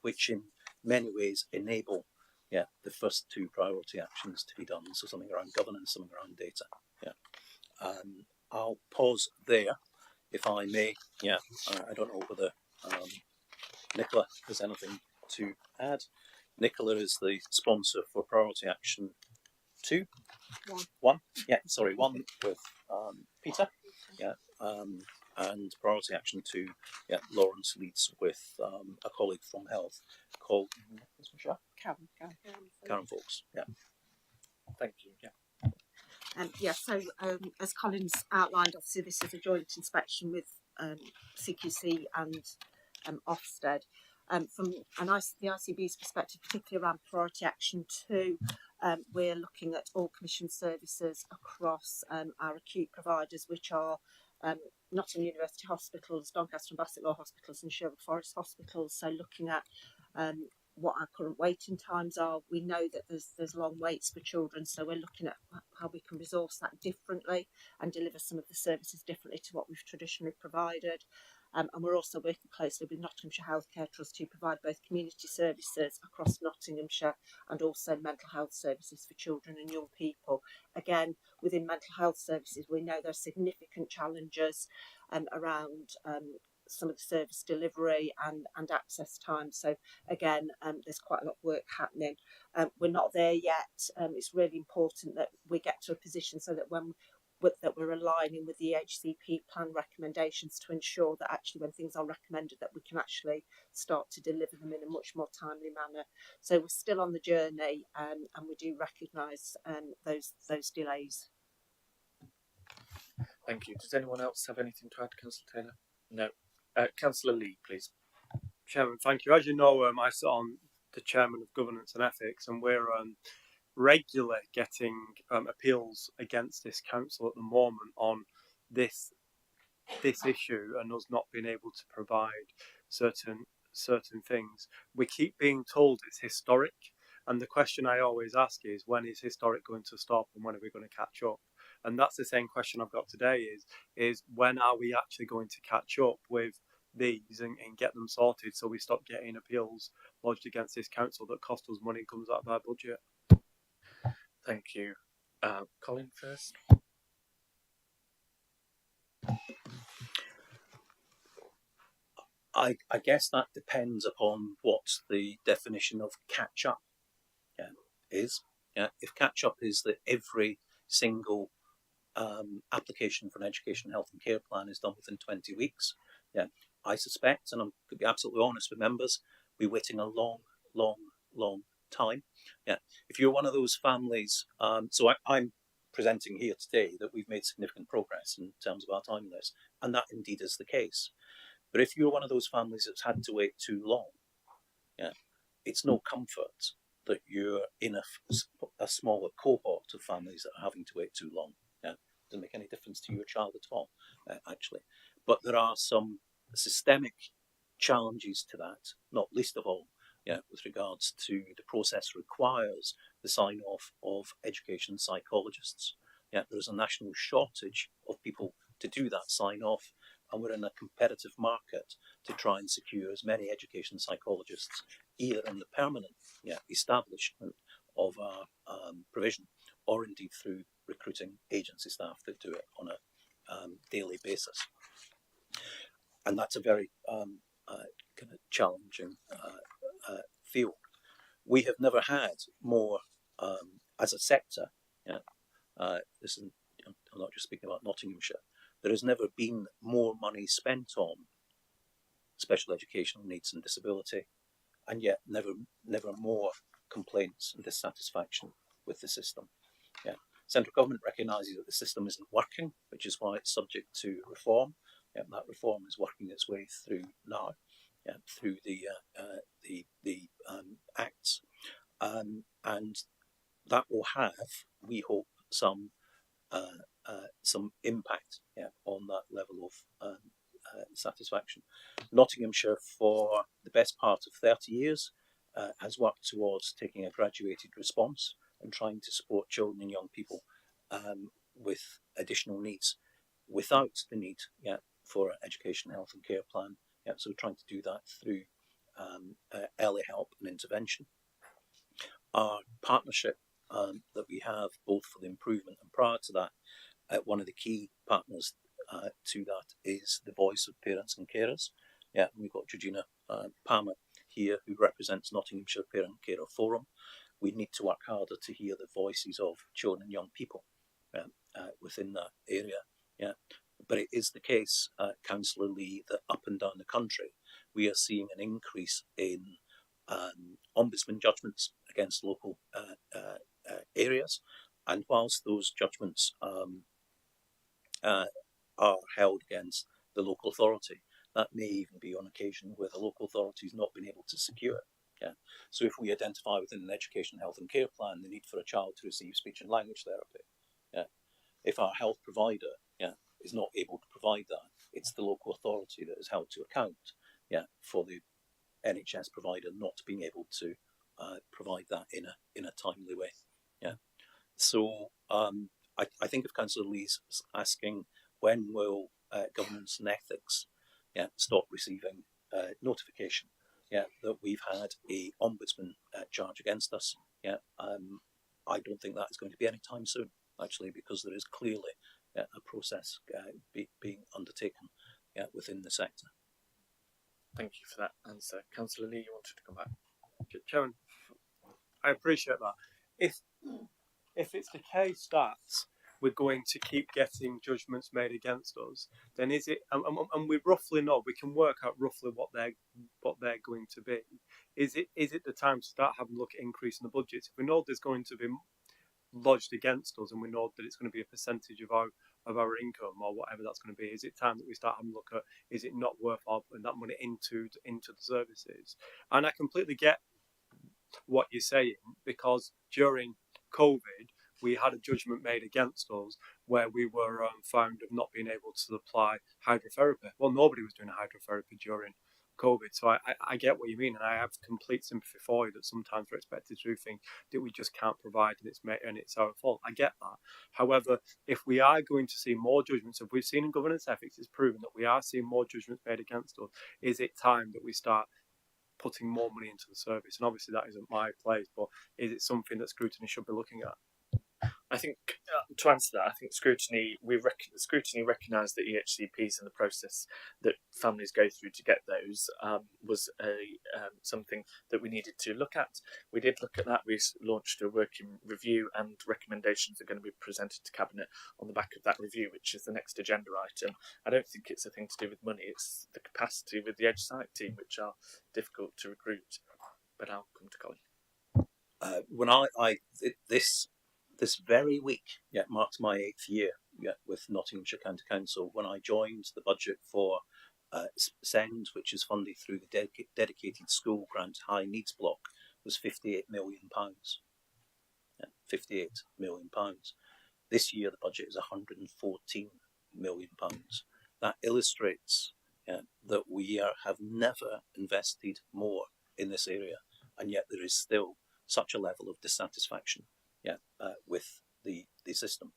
which in many ways enable the first 2 priority actions to be done. So something around governance, something around data. I'll pause there, if I may. I don't know whether Nicola has anything to add. Nicola is the sponsor for priority action 2. One with Peter. And priority action 2, Lawrence leads with a colleague from health called Karen Fawkes. Thank you. So as Colin's outlined, obviously this is a joint inspection with CQC and Ofsted. From the ICB's perspective, particularly around priority action 2, we're looking at all commissioned services across our acute providers, which are Nottingham University Hospitals, Doncaster and Bassett Law Hospitals and Sherwood Forest Hospitals. So looking at what our current waiting times are. We know that there's long waits for children, so we're looking at how we can resource that differently and deliver some of the services differently to what we've traditionally provided. And we're also working closely with Nottinghamshire Healthcare Trust to provide both community services across Nottinghamshire and also mental health services for children and young people. Again, within mental health services, we know there are significant challenges around some of the service delivery and access time. So again, there's quite a lot of work happening. We're not there yet. It's really important that we get to a position so that when that we're aligning with the HCP plan recommendations to ensure that actually when things are recommended that we can actually start to deliver them in a much more timely manner. So we're still on the journey, and we do recognise those delays. Thank you. Does anyone else have anything to add, Councillor Taylor? No. Councillor Lee, please. Chairman, thank you. As you know, I sit on the Chairman of Governance and Ethics, and we're regularly getting appeals against this council at the moment on this issue and us not being able to provide certain things. We keep being told it's historic, and the question I always ask is, when is historic going to stop, and when are we going to catch up? And that's the same question I've got today, is when are we actually going to catch up with these and get them sorted, so we stop getting appeals lodged against this council that cost us money and comes out of our budget. Thank you. Colin first. I guess that depends upon what the definition of catch up is. If catch up is that every single application for an education, health and care plan is done within 20 weeks, I suspect, and I'm to be absolutely honest with members, we're waiting a long time. If you're one of those families, so I'm presenting here today that we've made significant progress in terms of our timeliness, and that indeed is the case. But if you're one of those families that's had to wait too long, it's no comfort that you're in a smaller cohort of families that are having to wait too long. Doesn't make any difference to your child at all, actually. But there are some systemic challenges to that, not least of all, with regards to the process requires the sign-off of education psychologists. There's a national shortage of people to do that sign-off, and we're in a competitive market to try and secure as many education psychologists either in the permanent establishment of our provision, or indeed through recruiting agency staff that do it on a daily basis. And that's a very kind of challenging field. We have never had more, as a sector, this is, I'm not just speaking about Nottinghamshire, there has never been more money spent on special educational needs and disability, and yet never more complaints and dissatisfaction with the system. Central government recognises that the system isn't working, which is why it's subject to reform. That reform is working its way through now, through the acts, and that will have, we hope, some impact on that level of satisfaction. Nottinghamshire, for the best part of 30 years, has worked towards taking a graduated response and trying to support children and young people with additional needs without the need for an education, health and care plan. So we're trying to do that through early help and intervention. Our partnership that we have, both for the improvement and prior to that, one of the key partners to that is the voice of parents and carers. We've got Georgina Palmer here, who represents Nottinghamshire Parent Carer Forum. We need to work harder to hear the voices of children and young people within that area. But it is the case, Councillor Lee, that up and down the country we are seeing an increase in ombudsman judgments against local areas, and whilst those judgments are held against the local authority, that may even be on occasion where the local authority has not been able to secure it. So if we identify within an education, health and care plan the need for a child to receive speech and language therapy, if our health provider is not able to provide that, it's the local authority that is held to account for the NHS provider not being able to provide that in a timely way. So I think if Councillor Lee's asking when will governance and ethics stop receiving notification that we've had a ombudsman charge against us, I don't think that is going to be any time soon, actually, because there is clearly a process being undertaken within the sector. Thank you for that answer. Councillor Lee, you wanted to come back? Chairman, I appreciate that. If it's the case that we're going to keep getting judgments made against us, then is it? And we roughly know, we can work out roughly what they're going to be. Is it the time to start having a look at increasing the budgets? If we know there's going to be lodged against us, and we know that it's going to be a percentage of our income or whatever that's going to be, is it time that we start having a look at, is it not worthwhile putting that money into the services? And I completely get what you're saying, because during COVID we had a judgment made against us where we were found of not being able to supply hydrotherapy. Well, nobody was doing hydrotherapy during COVID, so I get what you mean, and I have complete sympathy for you that sometimes we're expected to do things that we just can't provide, and it's our fault. I get that. However, if we are going to see more judgments, if we've seen in governance ethics, it's proven that we are seeing more judgments made against us, is it time that we start putting more money into the service? And obviously that isn't my place, but is it something that scrutiny should be looking at? I think to answer that, I think scrutiny recognised that EHCPs and the process that families go through to get those was something that we needed to look at. We did look at that. We launched a working review, and recommendations are going to be presented to Cabinet on the back of that review, which is the next agenda item. I don't think it's a thing to do with money. It's the capacity with the EdgeSite team, which are difficult to recruit. But I'll come to Colin. When this very week, marks my 8th year with Nottinghamshire County Council. When I joined, the budget for SEND, which is funded through the dedicated school grant high needs block, was £58 million. £58 million. This year the budget is £114 million. That illustrates that we have never invested more in this area, and yet there is still such a level of dissatisfaction with the system.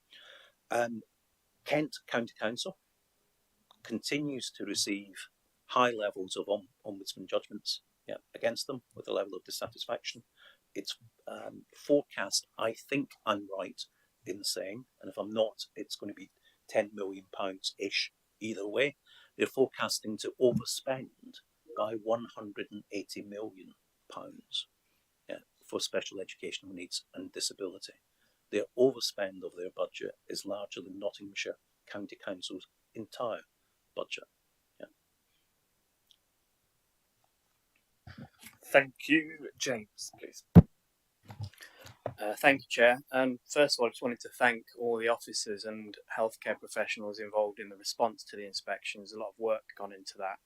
Kent County Council continues to receive high levels of ombudsman judgments against them, with a level of dissatisfaction. It's forecast, I think I'm right in saying, and if I'm not, it's going to be £10 million-ish either way. They're forecasting to overspend by £180 million for special educational needs and disability. Their overspend of their budget is larger than Nottinghamshire County Council's entire budget. Thank you, James, please. Thank you, Chair. First of all, I just wanted to thank all the officers and healthcare professionals involved in the response to the inspections. A lot of work gone into that,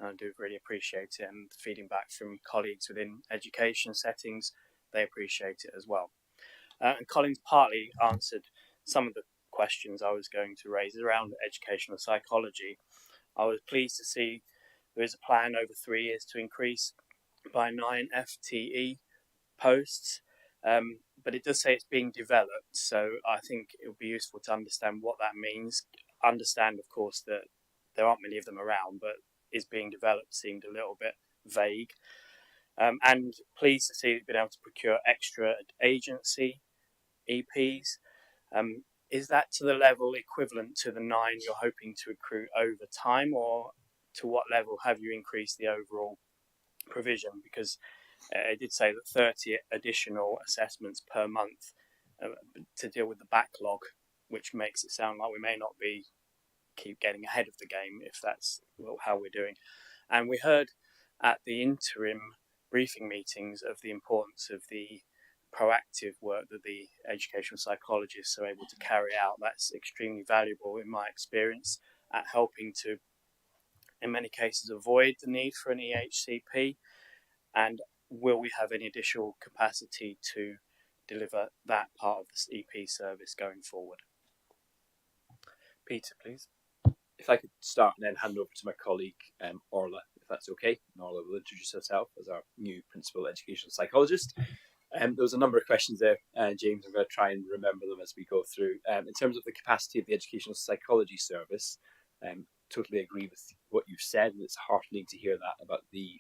and I do really appreciate it. And feeding back from colleagues within education settings, they appreciate it as well. And Colin's partly answered some of the questions I was going to raise around educational psychology. I was pleased to see there is a plan over 3 years to increase by 9 FTE posts, but it does say it's being developed, so I think it would be useful to understand what that means. Understand, of course, that there aren't many of them around, but is being developed seemed a little bit vague. And pleased to see you've been able to procure extra agency EPs. Is that to the level equivalent to the 9 you're hoping to recruit over time, or to what level have you increased the overall provision? Because it did say that 30 additional assessments per month to deal with the backlog, which makes it sound like we may not keep getting ahead of the game if that's how we're doing. And we heard at the interim briefing meetings of the importance of the proactive work that the educational psychologists are able to carry out. That's extremely valuable in my experience at helping to, in many cases, avoid the need for an EHCP. And will we have any additional capacity to deliver that part of the EP service going forward? Peter, please. If I could start and then hand over to my colleague Orla, if that's okay. And Orla will introduce herself as our new principal educational psychologist. There was a number of questions there, James. I'm going to try and remember them as we go through. In terms of the capacity of the educational psychology service, totally agree with what you've said, and it's heartening to hear that about the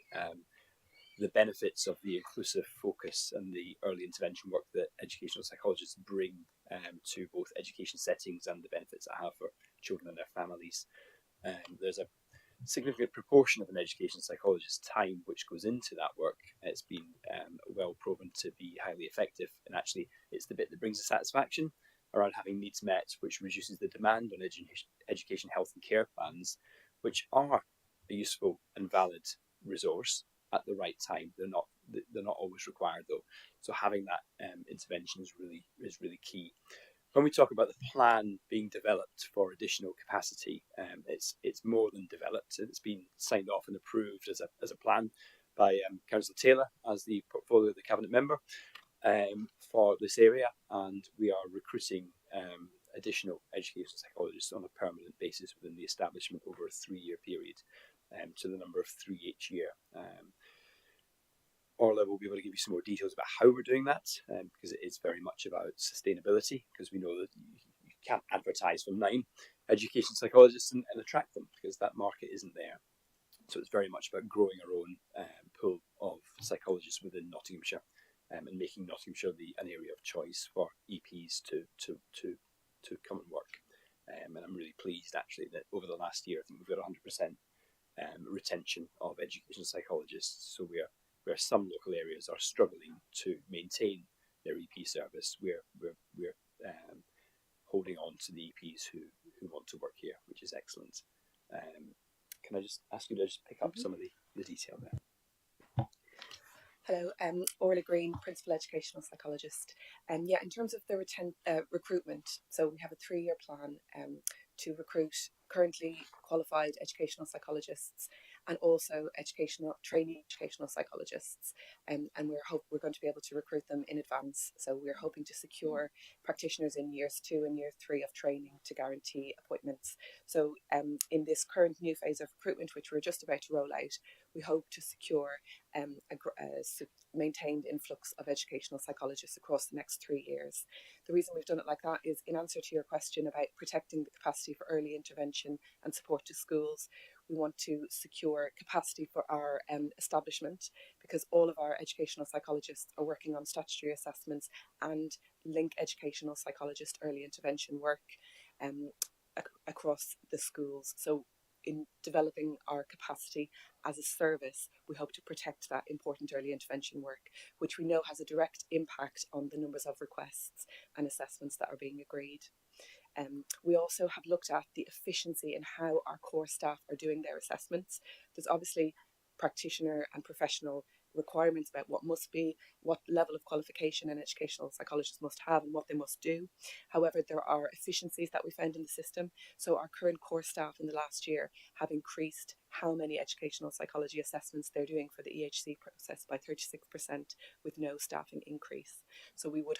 benefits of the inclusive focus and the early intervention work that educational psychologists bring to both education settings and the benefits that have for children and their families. There's a significant proportion of an education psychologist's time which goes into that work. It's been well proven to be highly effective, and actually it's the bit that brings the satisfaction. around having needs met, which reduces the demand on education, health and care plans, which are a useful and valid resource at the right time. They're not always required though. So having that intervention is really key. When we talk about the plan being developed for additional capacity, it's more than developed. It's been signed off and approved as a plan by Councillor Taylor as the portfolio of the cabinet member for this area, and we are recruiting additional educational psychologists on a permanent basis within the establishment over a 3-year period, to the number of 3 each year. Orla will be able to give you some more details about how we're doing that, because it is very much about sustainability, because we know that you can't advertise for 9 education psychologists and attract them, because that market isn't there. So it's very much about growing our own pool of psychologists within Nottinghamshire, and making Nottinghamshire an area of choice for EPs to come and work. And I'm really pleased actually that over the last year, I think we've got 100% retention of educational psychologists. So where some local areas are struggling to maintain their EP service, we're holding on to the EPs who want to work here, which is excellent. Can I just ask you to just pick up some of the detail there? Hello, Orla Green, Principal Educational Psychologist. In terms of the recruitment, so we have a 3-year plan to recruit currently qualified educational psychologists and also trainee educational psychologists, and we're going to be able to recruit them in advance. So we're hoping to secure practitioners in years 2 and year 3 of training to guarantee appointments. So in this current new phase of recruitment, which we're just about to roll out, we hope to secure a maintained influx of educational psychologists across the next 3 years. The reason we've done it like that is in answer to your question about protecting the capacity for early intervention and support to schools. We want to secure capacity for our establishment, because all of our educational psychologists are working on statutory assessments and link educational psychologist early intervention work across the schools. So in developing our capacity as a service, we hope to protect that important early intervention work, which we know has a direct impact on the numbers of requests and assessments that are being agreed. We also have looked at the efficiency in how our core staff are doing their assessments. There's obviously practitioner and professional requirements about what level of qualification an educational psychologist must have and what they must do. However, there are efficiencies that we found in the system. So our current core staff in the last year have increased how many educational psychology assessments they're doing for the EHC process by 36% with no staffing increase. So we would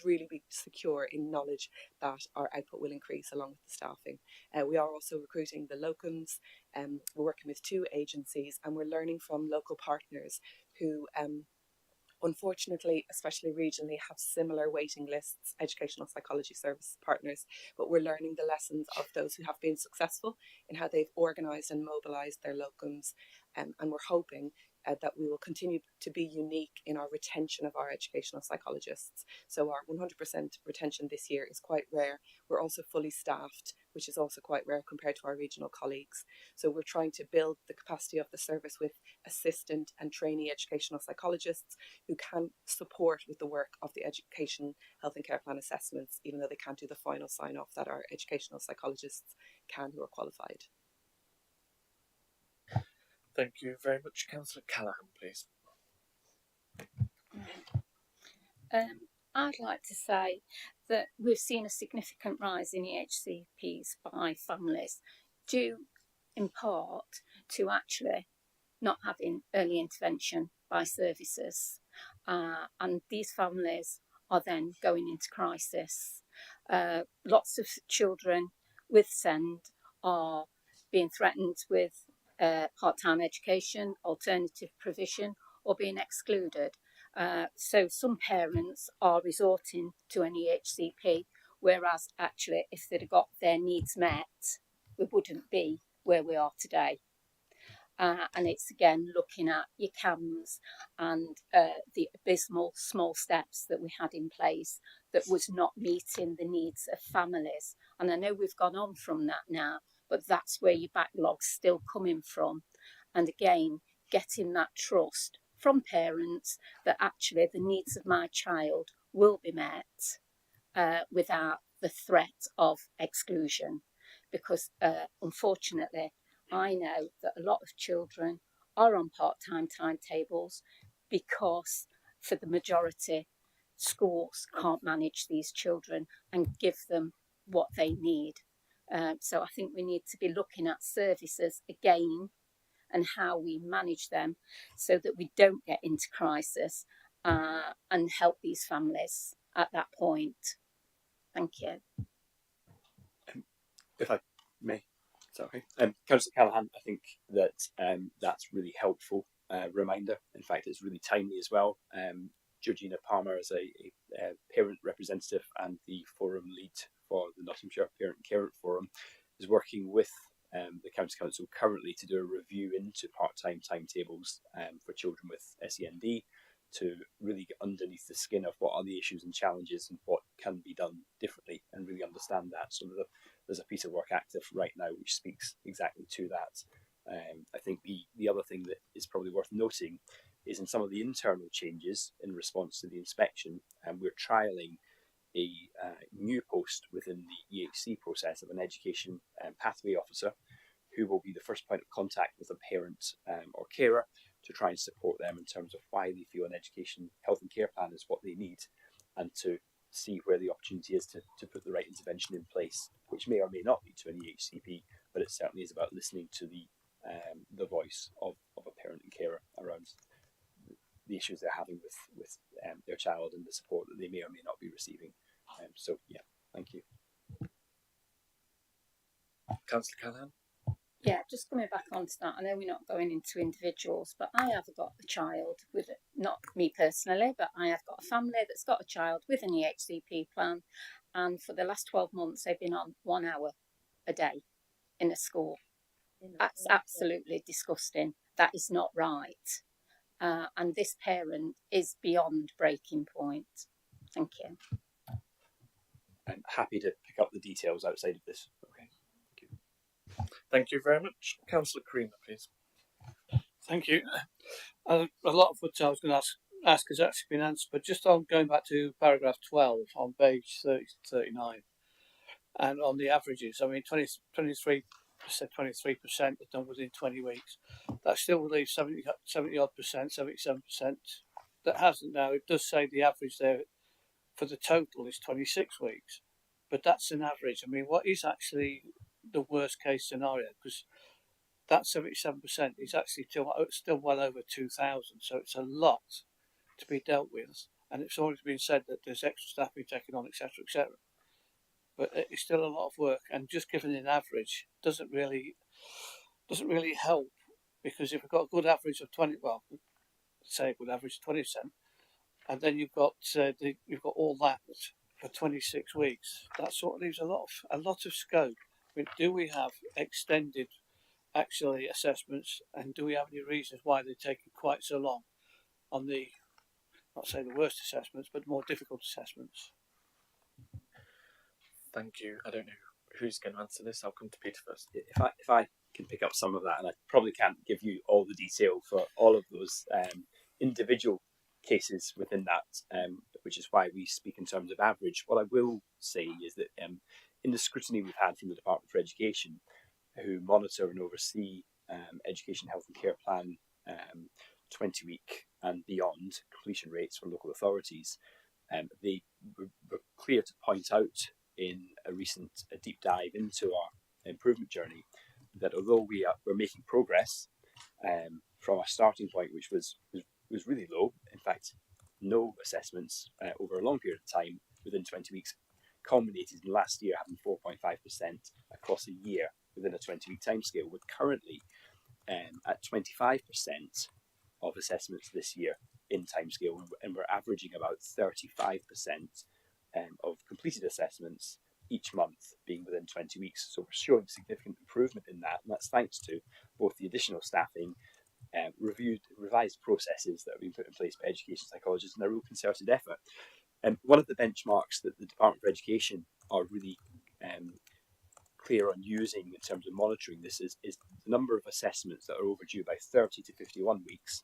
really be secure in knowledge that our output will increase along with the staffing. We are also recruiting the locums. We're working with 2 agencies, and we're learning from local partners who unfortunately, especially regionally, have similar waiting lists, educational psychology service partners, but we're learning the lessons of those who have been successful in how they've organised and mobilised their locums, and we're hoping that we will continue to be unique in our retention of our educational psychologists. So our 100% retention this year is quite rare. We're also fully staffed, which is also quite rare compared to our regional colleagues. So we're trying to build the capacity of the service with assistant and trainee educational psychologists who can support with the work of the education, health and care plan assessments, even though they can't do the final sign-off that our educational psychologists can who are qualified. Thank you very much. Councillor Callaghan, please. I'd like to say that we've seen a significant rise in EHCPs by families, due in part to actually not having early intervention by services. And these families are then going into crisis. Lots of children with SEND are being threatened with part-time education, alternative provision, or being excluded. So some parents are resorting to an EHCP, whereas actually if they'd have got their needs met, we wouldn't be where we are today. And it's again looking at your CAMS and the abysmal small steps that we had in place that was not meeting the needs of families. And I know we've gone on from that now, but that's where your backlog's still coming from. And again, getting that trust from parents that actually the needs of my child will be met without the threat of exclusion, because unfortunately I know that a lot of children are on part-time timetables because for the majority schools can't manage these children and give them what they need. So I think we need to be looking at services again and how we manage them so that we don't get into crisis and help these families at that point. Thank you. If I may, sorry. Councillor Callahan, I think that that's really helpful reminder. In fact, it's really timely as well. Georgina Palmer, as a parent representative and the forum lead for the Nottinghamshire Parent and Carer Forum, is working with the County Council currently to do a review into part-time timetables for children with SEND, to really get underneath the skin of what are the issues and challenges and what can be done differently, and really understand that. So there's a piece of work active right now which speaks exactly to that. I think the other thing that is probably worth noting is in some of the internal changes in response to the inspection, and we're trialling a new post within the EHC process of an education pathway officer, who will be the first point of contact with a parent or carer to try and support them in terms of why they feel an education health and care plan is what they need, and to see where the opportunity is to put the right intervention in place, which may or may not lead to an EHCP, but it certainly is about listening to the voice of a parent and carer around the issues they're having with their child and the support that they may or may not be receiving. So yeah, thank you. Councillor Callahan? Yeah, just coming back onto that, I know we're not going into individuals, but I have got a child with, not me personally, but I have got a family that's got a child with an EHCP plan, and for the last 12 months they've been on 1 hour a day in a school. That's absolutely disgusting. That is not right. And this parent is beyond breaking point. Thank you. I'm happy to pick up the details outside of this. Okay. Thank you very much. Councillor Creamer, please. Thank you. A lot of what I was going to ask has actually been answered, but just on going back to paragraph 12 on page 30 to 39, and on the averages, I mean, 23% are done within 20 weeks. That still leaves 70 odd percent, 77% that hasn't. Now, it does say the average there for the total is 26 weeks, but that's an average. I mean, what is actually the worst case scenario? Because that 77% is actually still well over 2,000, so it's a lot to be dealt with. And it's already been said that there's extra staff being taken on, etc., etc. But it's still a lot of work, and just giving an average doesn't really help, because if we've got a good average of 20, well, say a good average of 20%, and then you've got all that for 26 weeks, that sort of leaves a lot of scope. I mean, do we have extended actually assessments, and do we have any reasons why they're taking quite so long on the, not say the worst assessments, but more difficult assessments? Thank you. I don't know who's going to answer this. I'll come to Peter first. If I can pick up some of that, and I probably can't give you all the detail for all of those individual cases within that, which is why we speak in terms of average. What I will say is that in the scrutiny we've had from the Department for Education, who monitor and oversee education health and care plan 20-week and beyond completion rates for local authorities, they were clear to point out in a recent deep dive into our improvement journey that although we're making progress from our starting point, which was really low, in fact, no assessments over a long period of time within 20 weeks, culminated in last year having 4.5% across a year within a 20-week timescale. We're currently at 25% of assessments this year in timescale, and we're averaging about 35% of completed assessments each month being within 20 weeks. So we're showing significant improvement in that, and that's thanks to both the additional staffing, revised processes that have been put in place by education psychologists, and a real concerted effort. And one of the benchmarks that the Department for Education are really clear on using in terms of monitoring this is the number of assessments that are overdue by 30 to 51 weeks,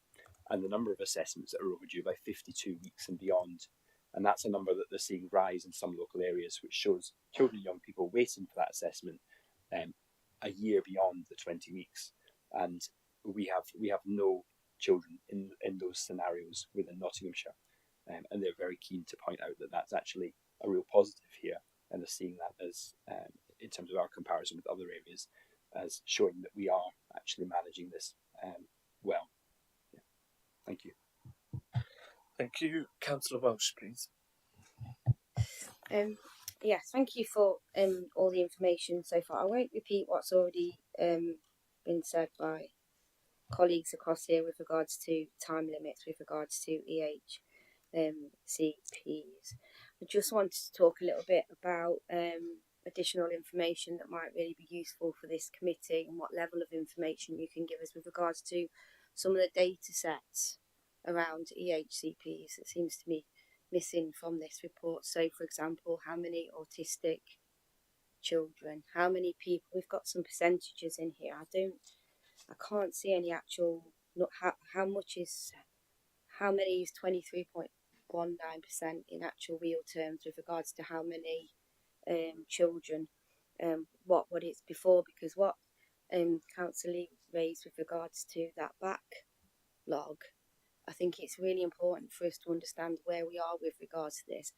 and the number of assessments that are overdue by 52 weeks and beyond. And that's a number that they're seeing rise in some local areas, which shows children and young people waiting for that assessment a year beyond the 20 weeks. And we have no children in those scenarios within Nottinghamshire. And they're very keen to point out that that's actually a real positive here, and they're seeing that as, in terms of our comparison with other areas, as showing that we are actually managing this well. Yeah. Thank you. Thank you. Councillor Welsh, please. Yes, thank you for all the information so far. I won't repeat what's already been said by colleagues across here with regards to time limits, with regards to CPs. I just wanted to talk a little bit about additional information that might really be useful for this committee, and what level of information you can give us with regards to some of the data sets around EHCPs that seems to be missing from this report. So, for example, how many autistic children, how many people, we've got some percentages in here. I can't see any actual, how many is 23.19% in actual real terms with regards to how many children, what it's before, because what Councillor Lee raised with regards to that backlog, I think it's really important for us to understand where we are with regards to this.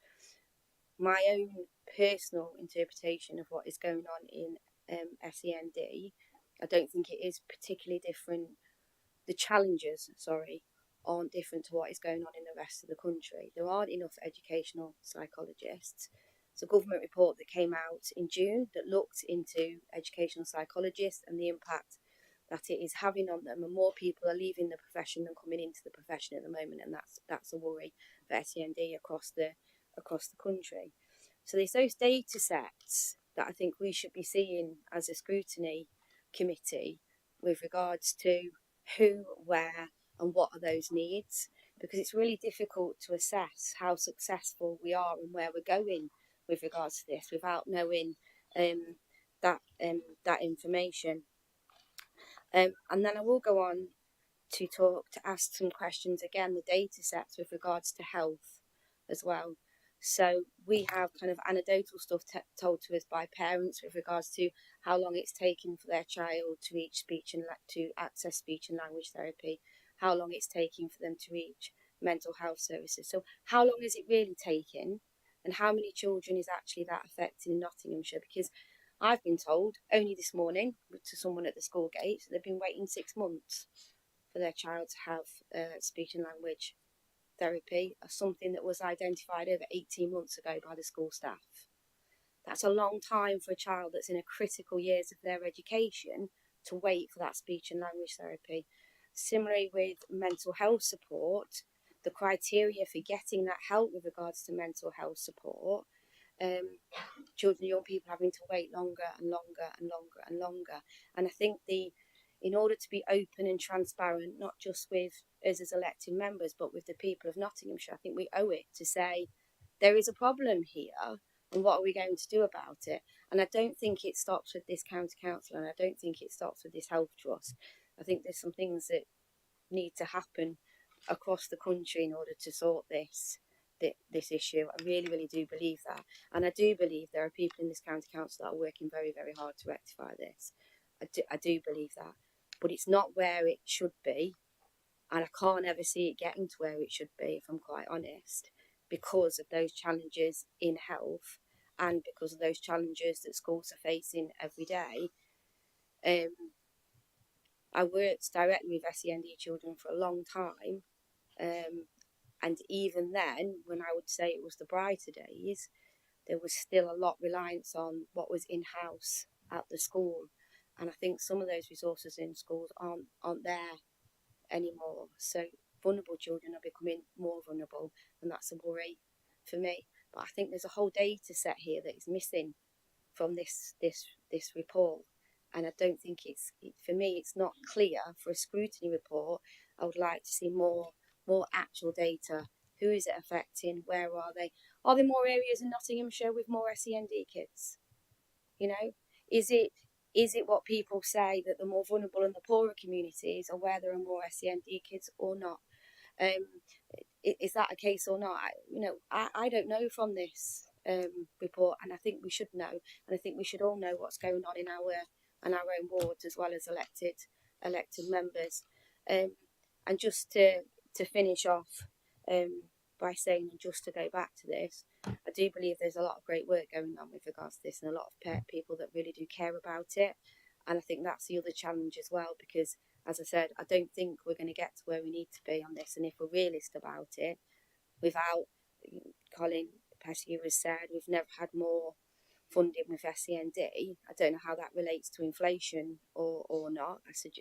My own personal interpretation of what is going on in SEND, I don't think it is particularly different. The challenges, aren't different to what is going on in the rest of the country. There aren't enough educational psychologists. It's a government report that came out in June that looked into educational psychologists and the impact that it is having on them, and more people are leaving the profession than coming into the profession at the moment, and that's a worry for SEND across the country. So there's those data sets that I think we should be seeing as a scrutiny committee with regards to who, where, and what are those needs, because it's really difficult to assess how successful we are and where we're going with regards to this without knowing that information. And then I will go on to ask some questions again, the data sets with regards to health as well. So we have kind of anecdotal stuff told to us by parents with regards to how long it's taken for their child to reach to access speech and language therapy, how long it's taking for them to reach mental health services. So how long is it really taking, and how many children is actually that affecting in Nottinghamshire? Because I've been told only this morning to someone at the school gate that they've been waiting 6 months for their child to have speech and language therapy, something that was identified over 18 months ago by the school staff. That's a long time for a child that's in a critical years of their education to wait for that speech and language therapy. Similarly with mental health support, the criteria for getting that help with regards to mental health support, children and young people having to wait longer and longer and longer and longer. And I think in order to be open and transparent, not just with us as elected members, but with the people of Nottinghamshire, I think we owe it to say there is a problem here, and what are we going to do about it? And I don't think it stops with this county council, and I don't think it stops with this health trust. I think there's some things that need to happen across the country in order to sort this issue. I really, really do believe that. And I do believe there are people in this county council that are working very, very hard to rectify this. I do believe that. But it's not where it should be. And I can't ever see it getting to where it should be, if I'm quite honest, because of those challenges in health and because of those challenges that schools are facing every day. I worked directly with SEND children for a long time. And even then, when I would say it was the brighter days, there was still a lot reliance on what was in-house at the school. And I think some of those resources in schools aren't there anymore. So vulnerable children are becoming more vulnerable, and that's a worry for me. But I think there's a whole data set here that is missing from this report. And I don't think for me, it's not clear for a scrutiny report. I would like to see more actual data. Who is it affecting? Where are they? Are there more areas in Nottinghamshire with more SEND kids? You know, is it what people say, that the more vulnerable and the poorer communities are where there are more SEND kids or not? Is that a case or not? I don't know from this report, and I think we should know, and I think we should all know what's going on in our own wards as well as elected members. And just to finish off by saying, and just to go back to this, I do believe there's a lot of great work going on with regards to this, and a lot of people that really do care about it. And I think that's the other challenge as well, because, as I said, I don't think we're going to get to where we need to be on this. And if we're realist about it, without, Colin Pesci has said, we've never had more funding with SEND. I don't know how that relates to inflation or not.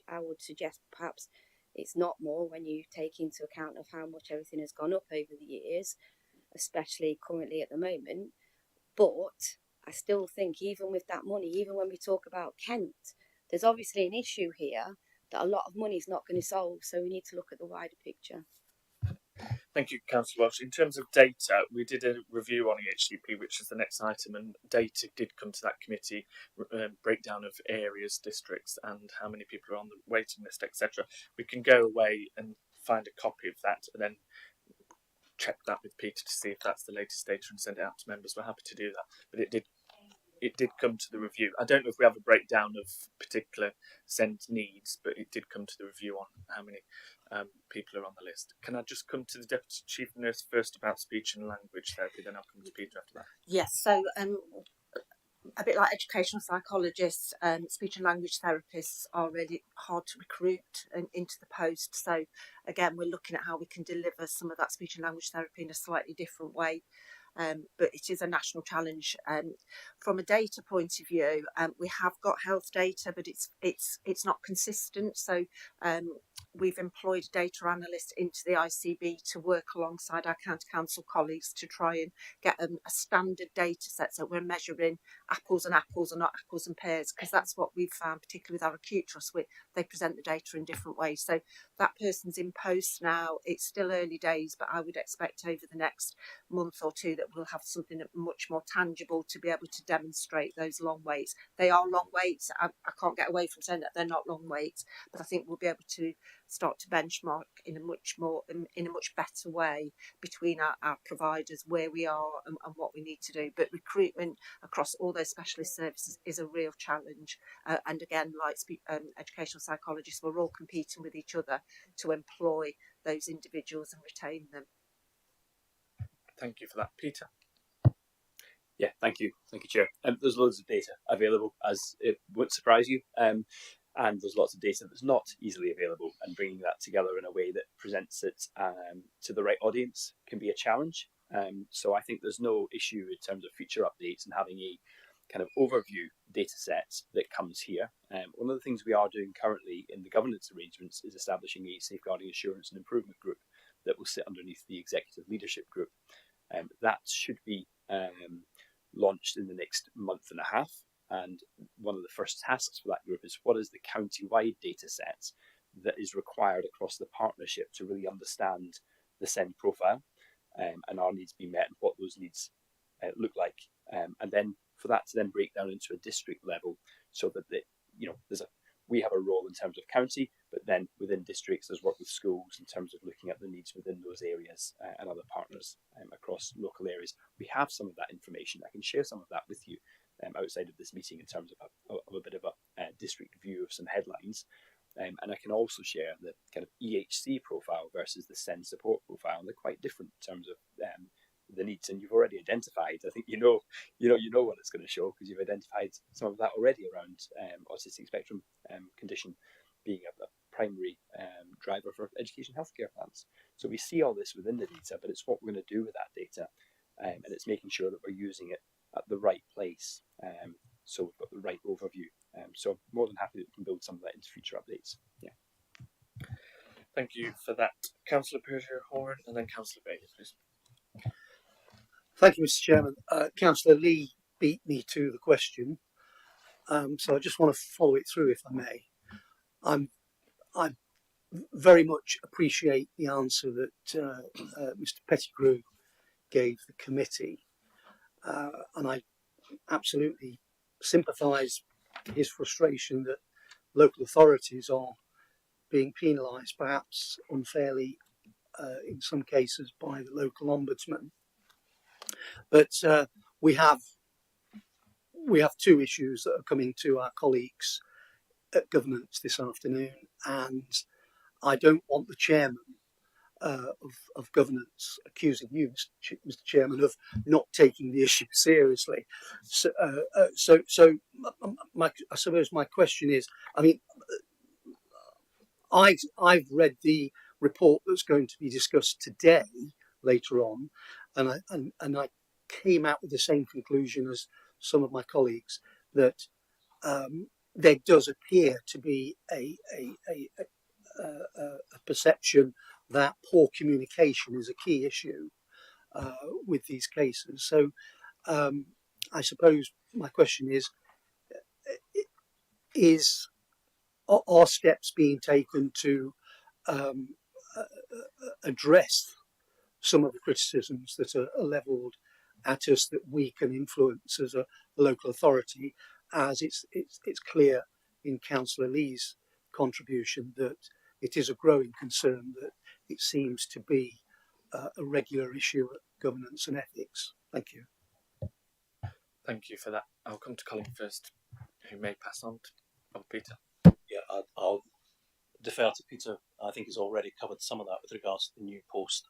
I would suggest perhaps it's not more when you take into account of how much everything has gone up over the years, especially currently at the moment. But I still think even with that money, even when we talk about Kent, there's obviously an issue here that a lot of money is not going to solve. So we need to look at the wider picture. Thank you, Councillor Welsh. In terms of data, we did a review on EHCP, which is the next item, and data did come to that committee, breakdown of areas, districts, and how many people are on the waiting list, etc. We can go away and find a copy of that and then check that with Peter to see if that's the latest data and send it out to members. We're happy to do that. But it did come to the review. I don't know if we have a breakdown of particular SEND needs, but it did come to the review on how many people are on the list. Can I just come to the Deputy Chief Nurse first about speech and language therapy, then I'll come to Peter after that. Yes, so a bit like educational psychologists, speech and language therapists are really hard to recruit into the post. So again, we're looking at how we can deliver some of that speech and language therapy in a slightly different way. But it is a national challenge. From a data point of view, we have got health data, but it's not consistent. So we've employed a data analyst into the ICB to work alongside our county council colleagues to try and get a standard data set, so we're measuring apples and apples and not apples and pears, because that's what we've found, particularly with our acute trust. They present the data in different ways. So that person's in post now. It's still early days, but I would expect over the next month or two that we'll have something much more tangible to be able to demonstrate those long waits. They are long waits. I can't get away from saying that they're not long waits, but I think we'll be able to start to benchmark in a much better way between our providers, where we are and what we need to do. But recruitment across all those specialist services is a real challenge. And again, like educational psychologists, we're all competing with each other to employ those individuals and retain them. Thank you for that, Peter. Yeah, thank you, Chair. There's loads of data available, as it won't surprise you, and there's lots of data that's not easily available, and bringing that together in a way that presents it to the right audience can be a challenge. So I think there's no issue in terms of future updates and having a kind of overview data set that comes here. One of the things we are doing currently in the governance arrangements is establishing a safeguarding assurance and improvement group that will sit underneath the executive leadership group. That should be launched in the next month and a half. And one of the first tasks for that group is what is the county-wide data set that is required across the partnership to really understand the SEND profile and our needs being met and what those needs look like. And then for that to then break down into a district level, so that we have a role in terms of county, but then within districts there's work with schools in terms of looking at the needs within those areas and other partners across local areas. We have some of that information. I can share some of that with you outside of this meeting in terms of a bit of a district view of some headlines. And I can also share the kind of EHC profile versus the SEND support profile, and they're quite different in terms of the needs. And you've already identified, I think you know what it's going to show, because you've identified some of that already around autistic spectrum condition being a primary driver for education healthcare plans. So we see all this within the data, but it's what we're going to do with that data, and it's making sure that we're using it at the right place, so we've got the right overview. So I'm more than happy that we can build some of that into future updates. Yeah. Thank you for that, Councillor Perger-Horan, and then Councillor Bailey, please. Thank you, Mr. Chairman. Councillor Lee beat me to the question, so I just want to follow it through, if I may. I very much appreciate the answer that Mr. Pettigrew gave the committee, and I absolutely sympathise with his frustration that local authorities are being penalised, perhaps unfairly, in some cases by the local ombudsman. But we have two issues that are coming to our colleagues at governance this afternoon, and I don't want the chairman of governance accusing you, Mr. Chairman, of not taking the issue seriously. So, I suppose my question is, I mean, I've read the report that's going to be discussed today later on, and I came out with the same conclusion as some of my colleagues, that there does appear to be a perception that poor communication is a key issue with these cases. So I suppose my question is are steps being taken to address some of the criticisms that are levelled at us that we can influence as a local authority, as it's clear in Councillor Lee's contribution that it is a growing concern that it seems to be a regular issue at governance and ethics. Thank you. Thank you for that. I'll come to Colin first, who may pass on to Peter. Yeah, I'll defer to Peter. I think he's already covered some of that with regards to the new post,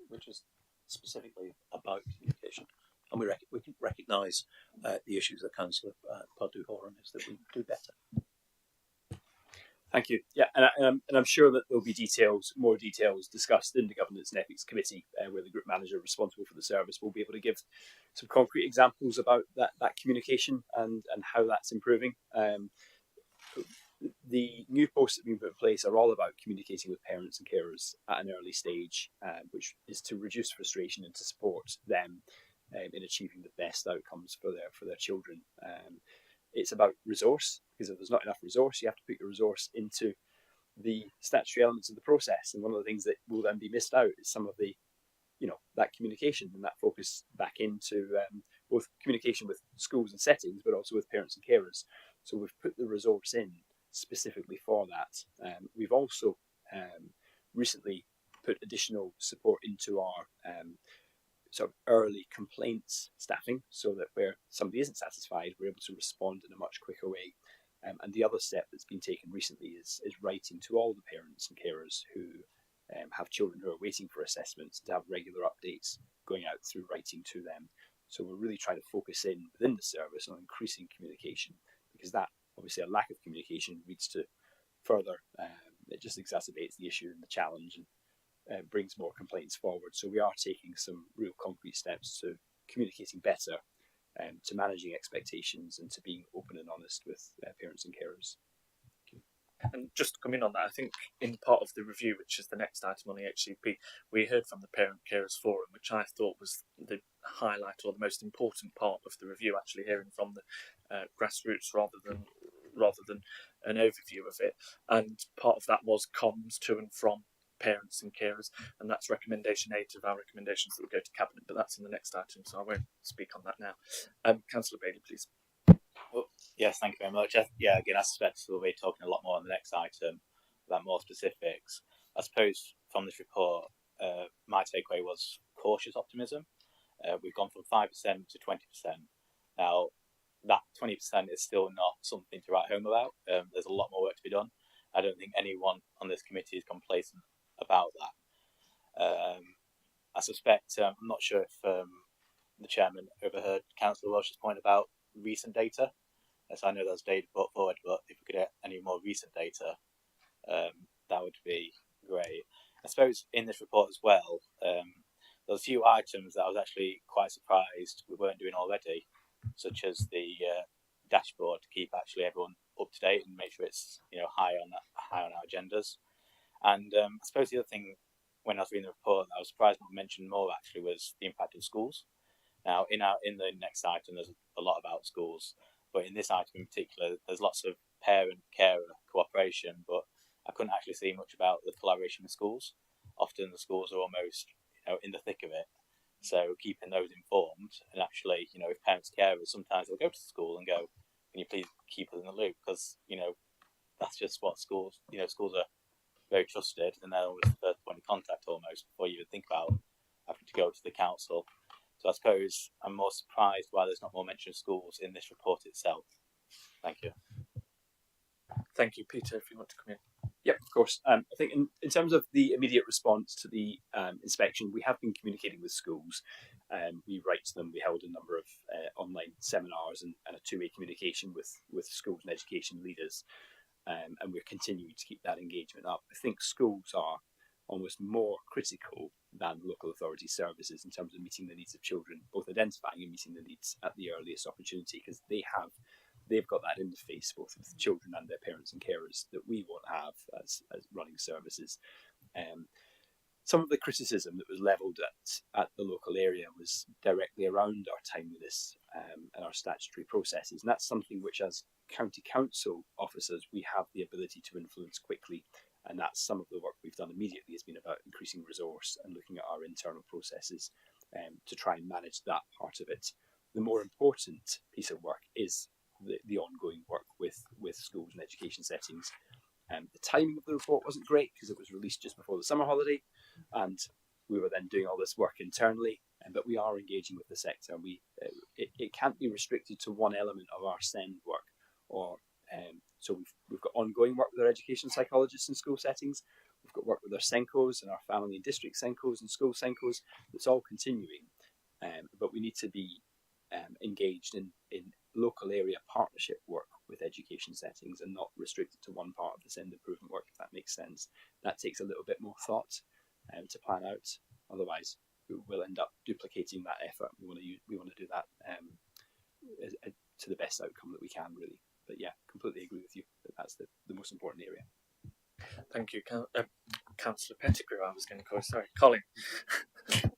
which is specifically about communication. And we can recognise the issues that Councillor Pardew-Horan is, that we do better. Thank you. Yeah, and I'm sure that there'll be more details discussed in the Governance and Ethics Committee, where the group manager responsible for the service will be able to give some concrete examples about that communication and how that's improving. The new posts that have been put in place are all about communicating with parents and carers at an early stage, which is to reduce frustration and to support them in achieving the best outcomes for their children. It's about resource, because if there's not enough resource, you have to put your resource into the statutory elements of the process. And one of the things that will then be missed out is some of the, that communication and that focus back into both communication with schools and settings, but also with parents and carers. So we've put the resource in specifically for that. We've also recently put additional support into our sort of early complaints staffing, so that where somebody isn't satisfied, we're able to respond in a much quicker way. And the other step that's been taken recently is writing to all the parents and carers who have children who are waiting for assessments, to have regular updates going out through writing to them. So we're really trying to focus within the service on increasing communication, because that, obviously, a lack of communication leads to further, it just exacerbates the issue and the challenge, and brings more complaints forward. So we are taking some real concrete steps to communicating better, to managing expectations, and to being open and honest with parents and carers. And just to come in on that, I think in part of the review, which is the next item on the HCP, we heard from the Parent Carers Forum, which I thought was the highlight or the most important part of the review, actually hearing from the grassroots rather than an overview of it. And part of that was comms to and from parents and carers, and that's recommendation 8 of our recommendations that will go to Cabinet, but that's in the next item, so I won't speak on that now. Councillor Bailey, please. Well, yes, thank you very much. Yeah, again, I suspect we'll be talking a lot more on the next item about more specifics. I suppose from this report, my takeaway was cautious optimism. We've gone from 5% to 20%. Now, that 20% is still not something to write home about. There's a lot more work to be done. I don't think anyone on this committee is complacent about that. I suspect, I'm not sure if the chairman overheard Councillor Welsh's point about recent data. Yes, I know there's data put forward, but if we could get any more recent data, that would be great. I suppose in this report as well, there were a few items that I was actually quite surprised we weren't doing already, such as the dashboard to keep actually everyone up to date and make sure it's high on our agendas. And I suppose the other thing, when I was reading the report, I was surprised not mentioned more actually, was the impact of schools. Now, in the next item, there's a lot about schools, but in this item in particular, there's lots of parent-carer cooperation, but I couldn't actually see much about the collaboration with schools. Often the schools are almost in the thick of it, so keeping those informed, and actually, if parents carers, sometimes they'll go to school and go, "Can you please keep us in the loop?" Because that's just what schools. Schools are very trusted, and they're always the first point of contact almost before you even think about having to go to the council. So I suppose I'm more surprised why there's not more mention of schools in this report itself. Thank you. Thank you, Peter, if you want to come in. Yep, of course. I think in terms of the immediate response to the inspection, we have been communicating with schools. We write to them. We held a number of online seminars and a two-way communication with schools and education leaders. And we're continuing to keep that engagement up. I think schools are almost more critical than local authority services in terms of meeting the needs of children, both identifying and meeting the needs at the earliest opportunity, because they've got that interface both with children and their parents and carers that we won't have as running services. Some of the criticism that was levelled at the local area was directly around our timeliness and our statutory processes, and that's something which, as county council officers, we have the ability to influence quickly, and that's some of the work we've done immediately has been about increasing resource and looking at our internal processes to try and manage that part of it. The more important piece of work is the ongoing work with schools and education settings. The timing of the report wasn't great because it was released just before the summer holiday, and we were then doing all this work internally. But we are engaging with the sector. It can't be restricted to one element of our SEND work. So we've got ongoing work with our education psychologists in school settings. We've got work with our SENCOs and our family and district SENCOs and school SENCOs. That's all continuing. But we need to be engaged in local area partnership work with education settings and not restricted to one part of the SEND improvement work, if that makes sense. That takes a little bit more thought to plan out. Otherwise, we'll end up duplicating that effort. We want to do that to the best outcome that we can, really. But yeah, completely agree with you that that's the most important area. Thank you, Councillor Pettigrew. I was going to call. Sorry, Colin.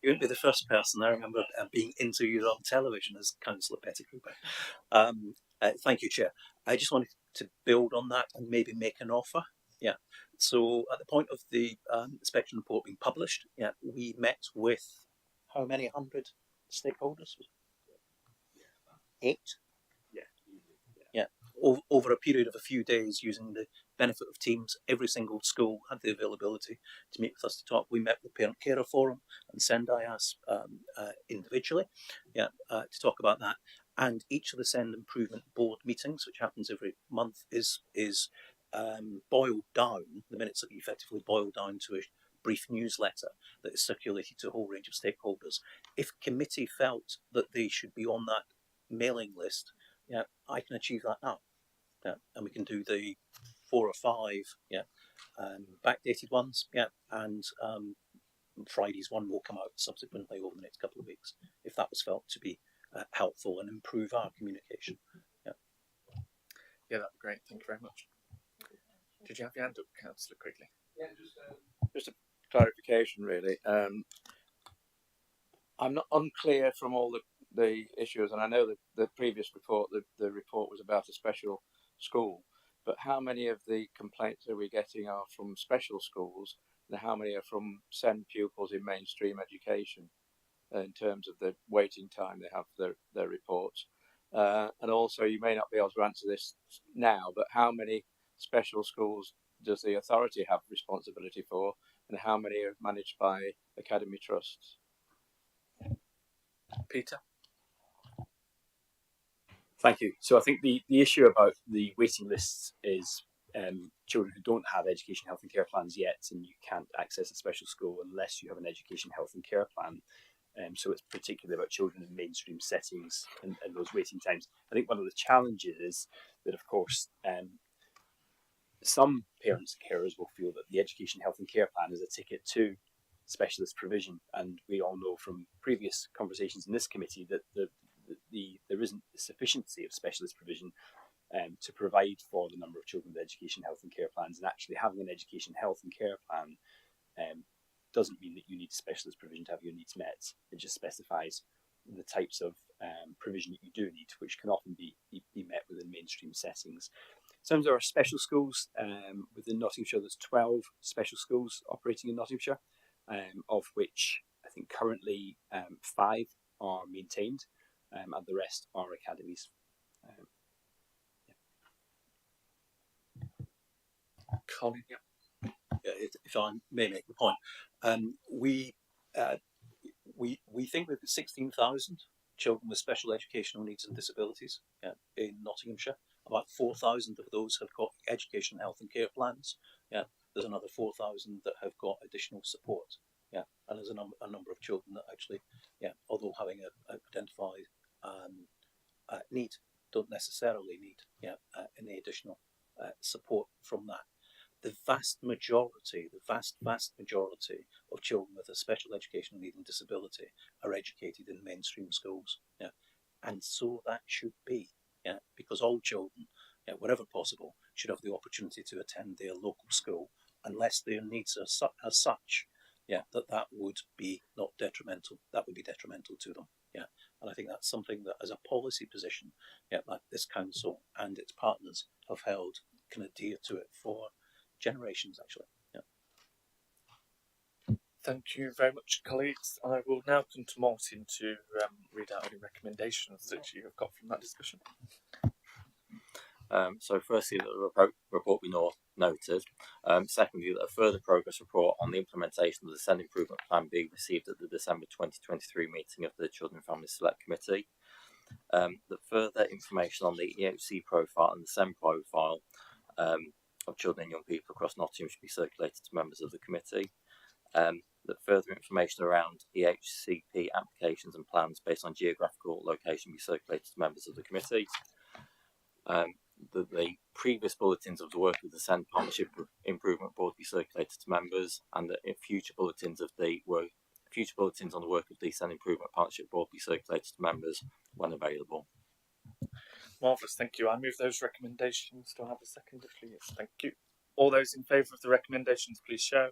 You wouldn't be the first person I remember being interviewed on television as Councillor Pettigrew. But thank you, Chair. I just wanted to build on that and maybe make an offer. Yeah. So at the point of the inspection report being published, we met with how many hundred stakeholders? 8. Yeah. Over a period of a few days, using the benefit of Teams, every single school had the availability to meet with us to talk. We met with the Parent Carer Forum and SEND-IAS individually, to talk about that. And each of the SEND Improvement Board meetings, which happens every month, is boiled down. The minutes are effectively boiled down to a brief newsletter that is circulated to a whole range of stakeholders. If committee felt that they should be on that mailing list, I can achieve that now. And we can do the 4 or 5 backdated ones, and Friday's one will come out subsequently over the next couple of weeks, if that was felt to be helpful and improve our communication. Yeah, that'd be great. Thank you very much. Did you have your hand up, Councillor, quickly? Yeah, just a clarification, really. I'm not unclear from all the issues, and I know that the previous report, the report was about a special school, but how many of the complaints are we getting are from special schools, and how many are from SEND pupils in mainstream education in terms of the waiting time they have for their reports? And also, you may not be able to answer this now, but how many special schools does the authority have responsibility for, and how many are managed by academy trusts? Peter? Thank you. So I think the issue about the waiting lists is children who don't have education, health and care plans yet, and you can't access a special school unless you have an education, health and care plan. So it's particularly about children in mainstream settings and those waiting times. I think one of the challenges is that, of course, some parents and carers will feel that the education, health and care plan is a ticket to specialist provision. And we all know from previous conversations in this committee that there isn't the sufficiency of specialist provision to provide for the number of children with education, health and care plans. And actually having an education, health and care plan doesn't mean that you need specialist provision to have your needs met. It just specifies the types of provision that you do need, which can often be met within mainstream settings. In terms of our special schools, within Nottinghamshire, there's 12 special schools operating in Nottinghamshire, of which I think currently 5 are maintained, and the rest are academies. Colin, if I may make the point, we think we've got 16,000 children with special educational needs and disabilities in Nottinghamshire. About 4,000 of those have got education, health and care plans. There's another 4,000 that have got additional support. And there's a number of children that actually, although having a identified need, don't necessarily need any additional support from that. The vast majority of children with a special educational need and disability are educated in mainstream schools. And so that should be, because all children, wherever possible, should have the opportunity to attend their local school, unless their needs are as such, that would be not detrimental. That would be detrimental to them. And I think that's something that, as a policy position, like this council and its partners have held, can adhere to it for generations, actually. Thank you very much, colleagues. I will now come to Martin to read out any recommendations that you have got from that discussion. So firstly, the report we noted. Secondly, that a further progress report on the implementation of the SEND Improvement Plan be received at the December 2023 meeting of the Children and Family Select Committee. That further information on the EHC profile and the SEND profile of children and young people across Nottingham should be circulated to members of the committee. That further information around EHCP applications and plans based on geographical location be circulated to members of the committee. That the previous bulletins of the work of the SEND Partnership Improvement Board be circulated to members, and that future bulletins on the work of the SEND Improvement Partnership Board be circulated to members when available. Marvellous, thank you. I move those recommendations. Do I have a second, please? Thank you. All those in favour of the recommendations, please show.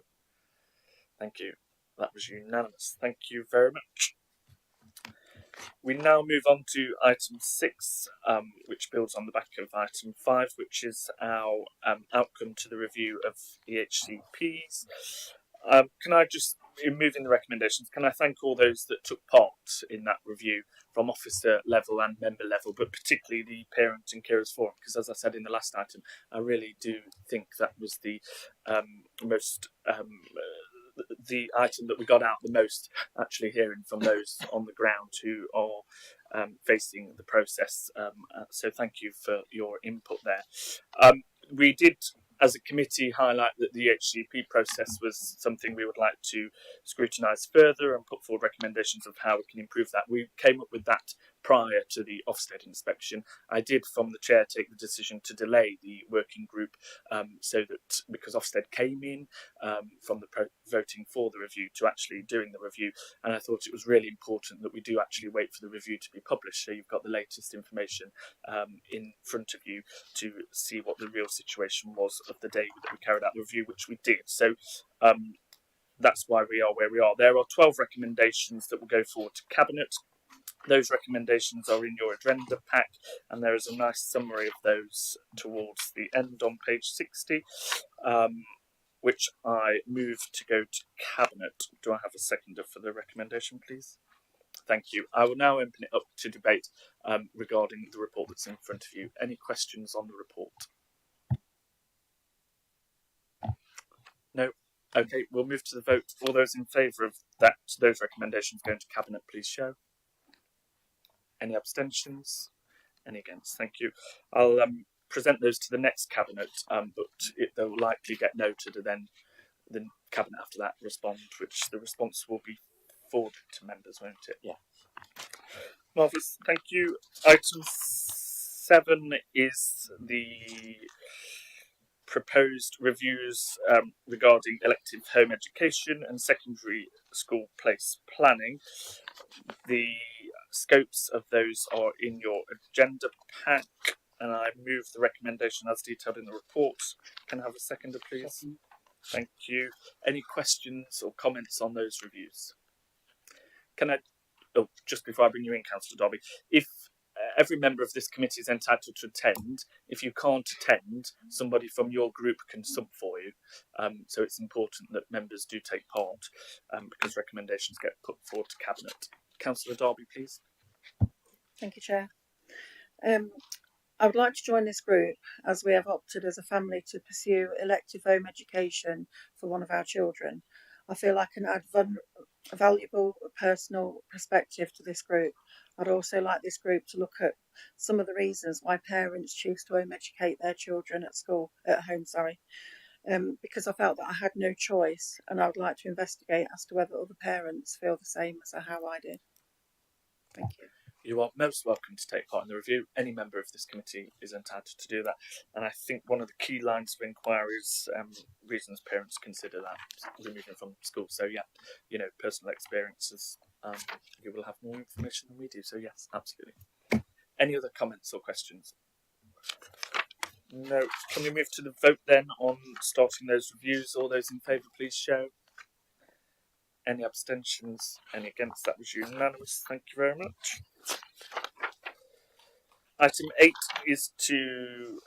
Thank you. That was unanimous. Thank you very much. We now move on to item 6, which builds on the back of item 5, which is our outcome to the review of EHCPs. Can I just, in moving the recommendations, can I thank all those that took part in that review from officer level and member level, but particularly the Parent and Carers Forum, because as I said in the last item, I really do think that was the most the item that we got out the most, actually hearing from those on the ground who are facing the process. So thank you for your input there. We did, as a committee, highlight that the HCP process was something we would like to scrutinise further and put forward recommendations of how we can improve that. We came up with that prior to the Ofsted inspection. I did, from the chair, take the decision to delay the working group so that, because Ofsted came in from the voting for the review to actually doing the review, and I thought it was really important that we do actually wait for the review to be published, so you've got the latest information in front of you to see what the real situation was of the day that we carried out the review, which we did. So that's why we are where we are. There are 12 recommendations that will go forward to Cabinet. Those recommendations are in your agenda pack, and there is a nice summary of those towards the end on page 60, which I move to go to Cabinet. Do I have a seconder for the recommendation, please? Thank you. I will now open it up to debate regarding the report that's in front of you. Any questions on the report? No? Okay, we'll move to the vote. All those in favour of those recommendations going to Cabinet, please show. Any abstentions? Any against? Thank you. I'll present those to the next Cabinet, but they'll likely get noted, and then the Cabinet after that respond, which the response will be forwarded to members, won't it? Yeah. Marvellous, thank you. Item 7 is the proposed reviews regarding elective home education and secondary school place planning. The scopes of those are in your agenda pack, and I move the recommendation as detailed in the report. Can I have a seconder, please? Thank you. Any questions or comments on those reviews? Can I, just before I bring you in, Councillor Darby, if every member of this committee is entitled to attend, if you can't attend, somebody from your group can sub for you. So it's important that members do take part because recommendations get put forward to Cabinet. Councillor Darby, please. Thank you, Chair. I would like to join this group as we have opted as a family to pursue elective home education for one of our children. I feel I can add a valuable personal perspective to this group. I'd also like this group to look at some of the reasons why parents choose to home educate their children at home, because I felt that I had no choice, and I would like to investigate as to whether other parents feel the same as how I did. Thank you. You are most welcome to take part in the review. Any member of this committee is entitled to do that. And I think one of the key lines of inquiry is reasons parents consider that removing from school. So yeah, personal experiences, you will have more information than we do. So yes, absolutely. Any other comments or questions? No. Can we move to the vote then on starting those reviews? All those in favour, please show. Any abstentions? Any against? That was unanimous. Thank you very much. Item 8 is to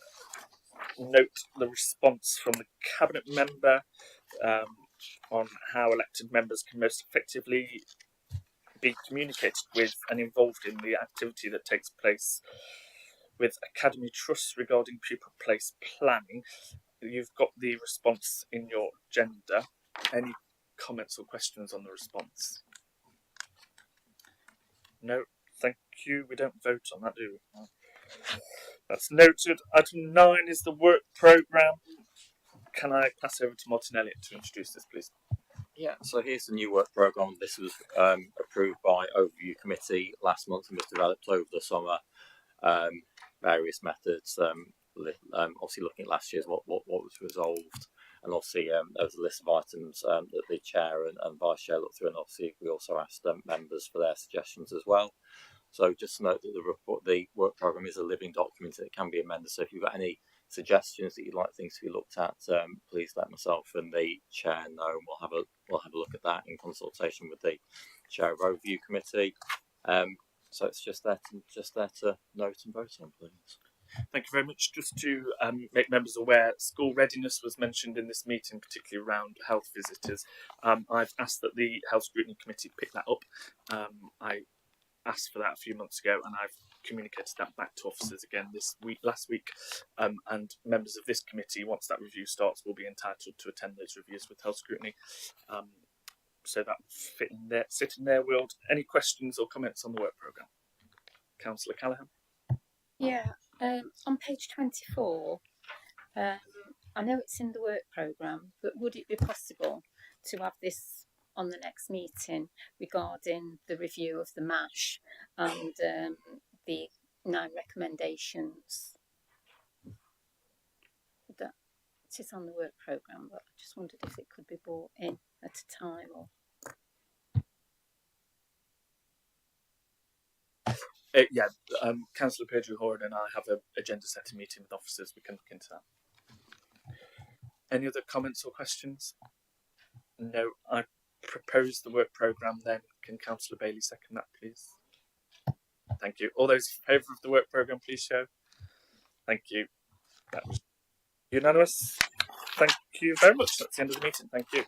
note the response from the Cabinet member on how elected members can most effectively be communicated with and involved in the activity that takes place with Academy Trusts regarding pupil place planning. You've got the response in your agenda. Any comments or questions on the response? No, thank you. We don't vote on that, do we? That's noted. Item 9 is the work programme. Can I pass over to Martin Elliott to introduce this, please? Yeah, so here's the new work programme. This was approved by Overview Committee last month and was developed over the summer. Various methods, obviously looking at last year's what was resolved, and obviously there was a list of items that the chair and vice chair looked through, and obviously we also asked members for their suggestions as well. So just to note that the work programme is a living document and it can be amended. So if you've got any suggestions that you'd like things to be looked at, please let myself and the chair know, and we'll have a look at that in consultation with the chair of Overview Committee. So it's just there to note and vote on, please. Thank you very much. Just to make members aware, school readiness was mentioned in this meeting, particularly around health visitors. I've asked that the Health Scrutiny Committee pick that up. I asked for that a few months ago, and I've communicated that back to officers again last week, and members of this committee, once that review starts, will be entitled to attend those reviews with Health Scrutiny. So that sit in their world. Any questions or comments on the work programme? Councillor Callaghan? Yeah, on page 24, I know it's in the work programme, but would it be possible to have this on the next meeting regarding the review of the MASH and the 9 recommendations? That it is on the work programme, but I just wondered if it could be brought in at a time or. Councillor Pedro Horan and I have an agenda setting meeting with officers. We can look into that. Any other comments or questions? No, I propose the work programme then. Can Councillor Bailey second that, please? Thank you. All those in favour of the work programme, please show. Thank you. That was unanimous. Thank you very much. That's the end of the meeting. Thank you.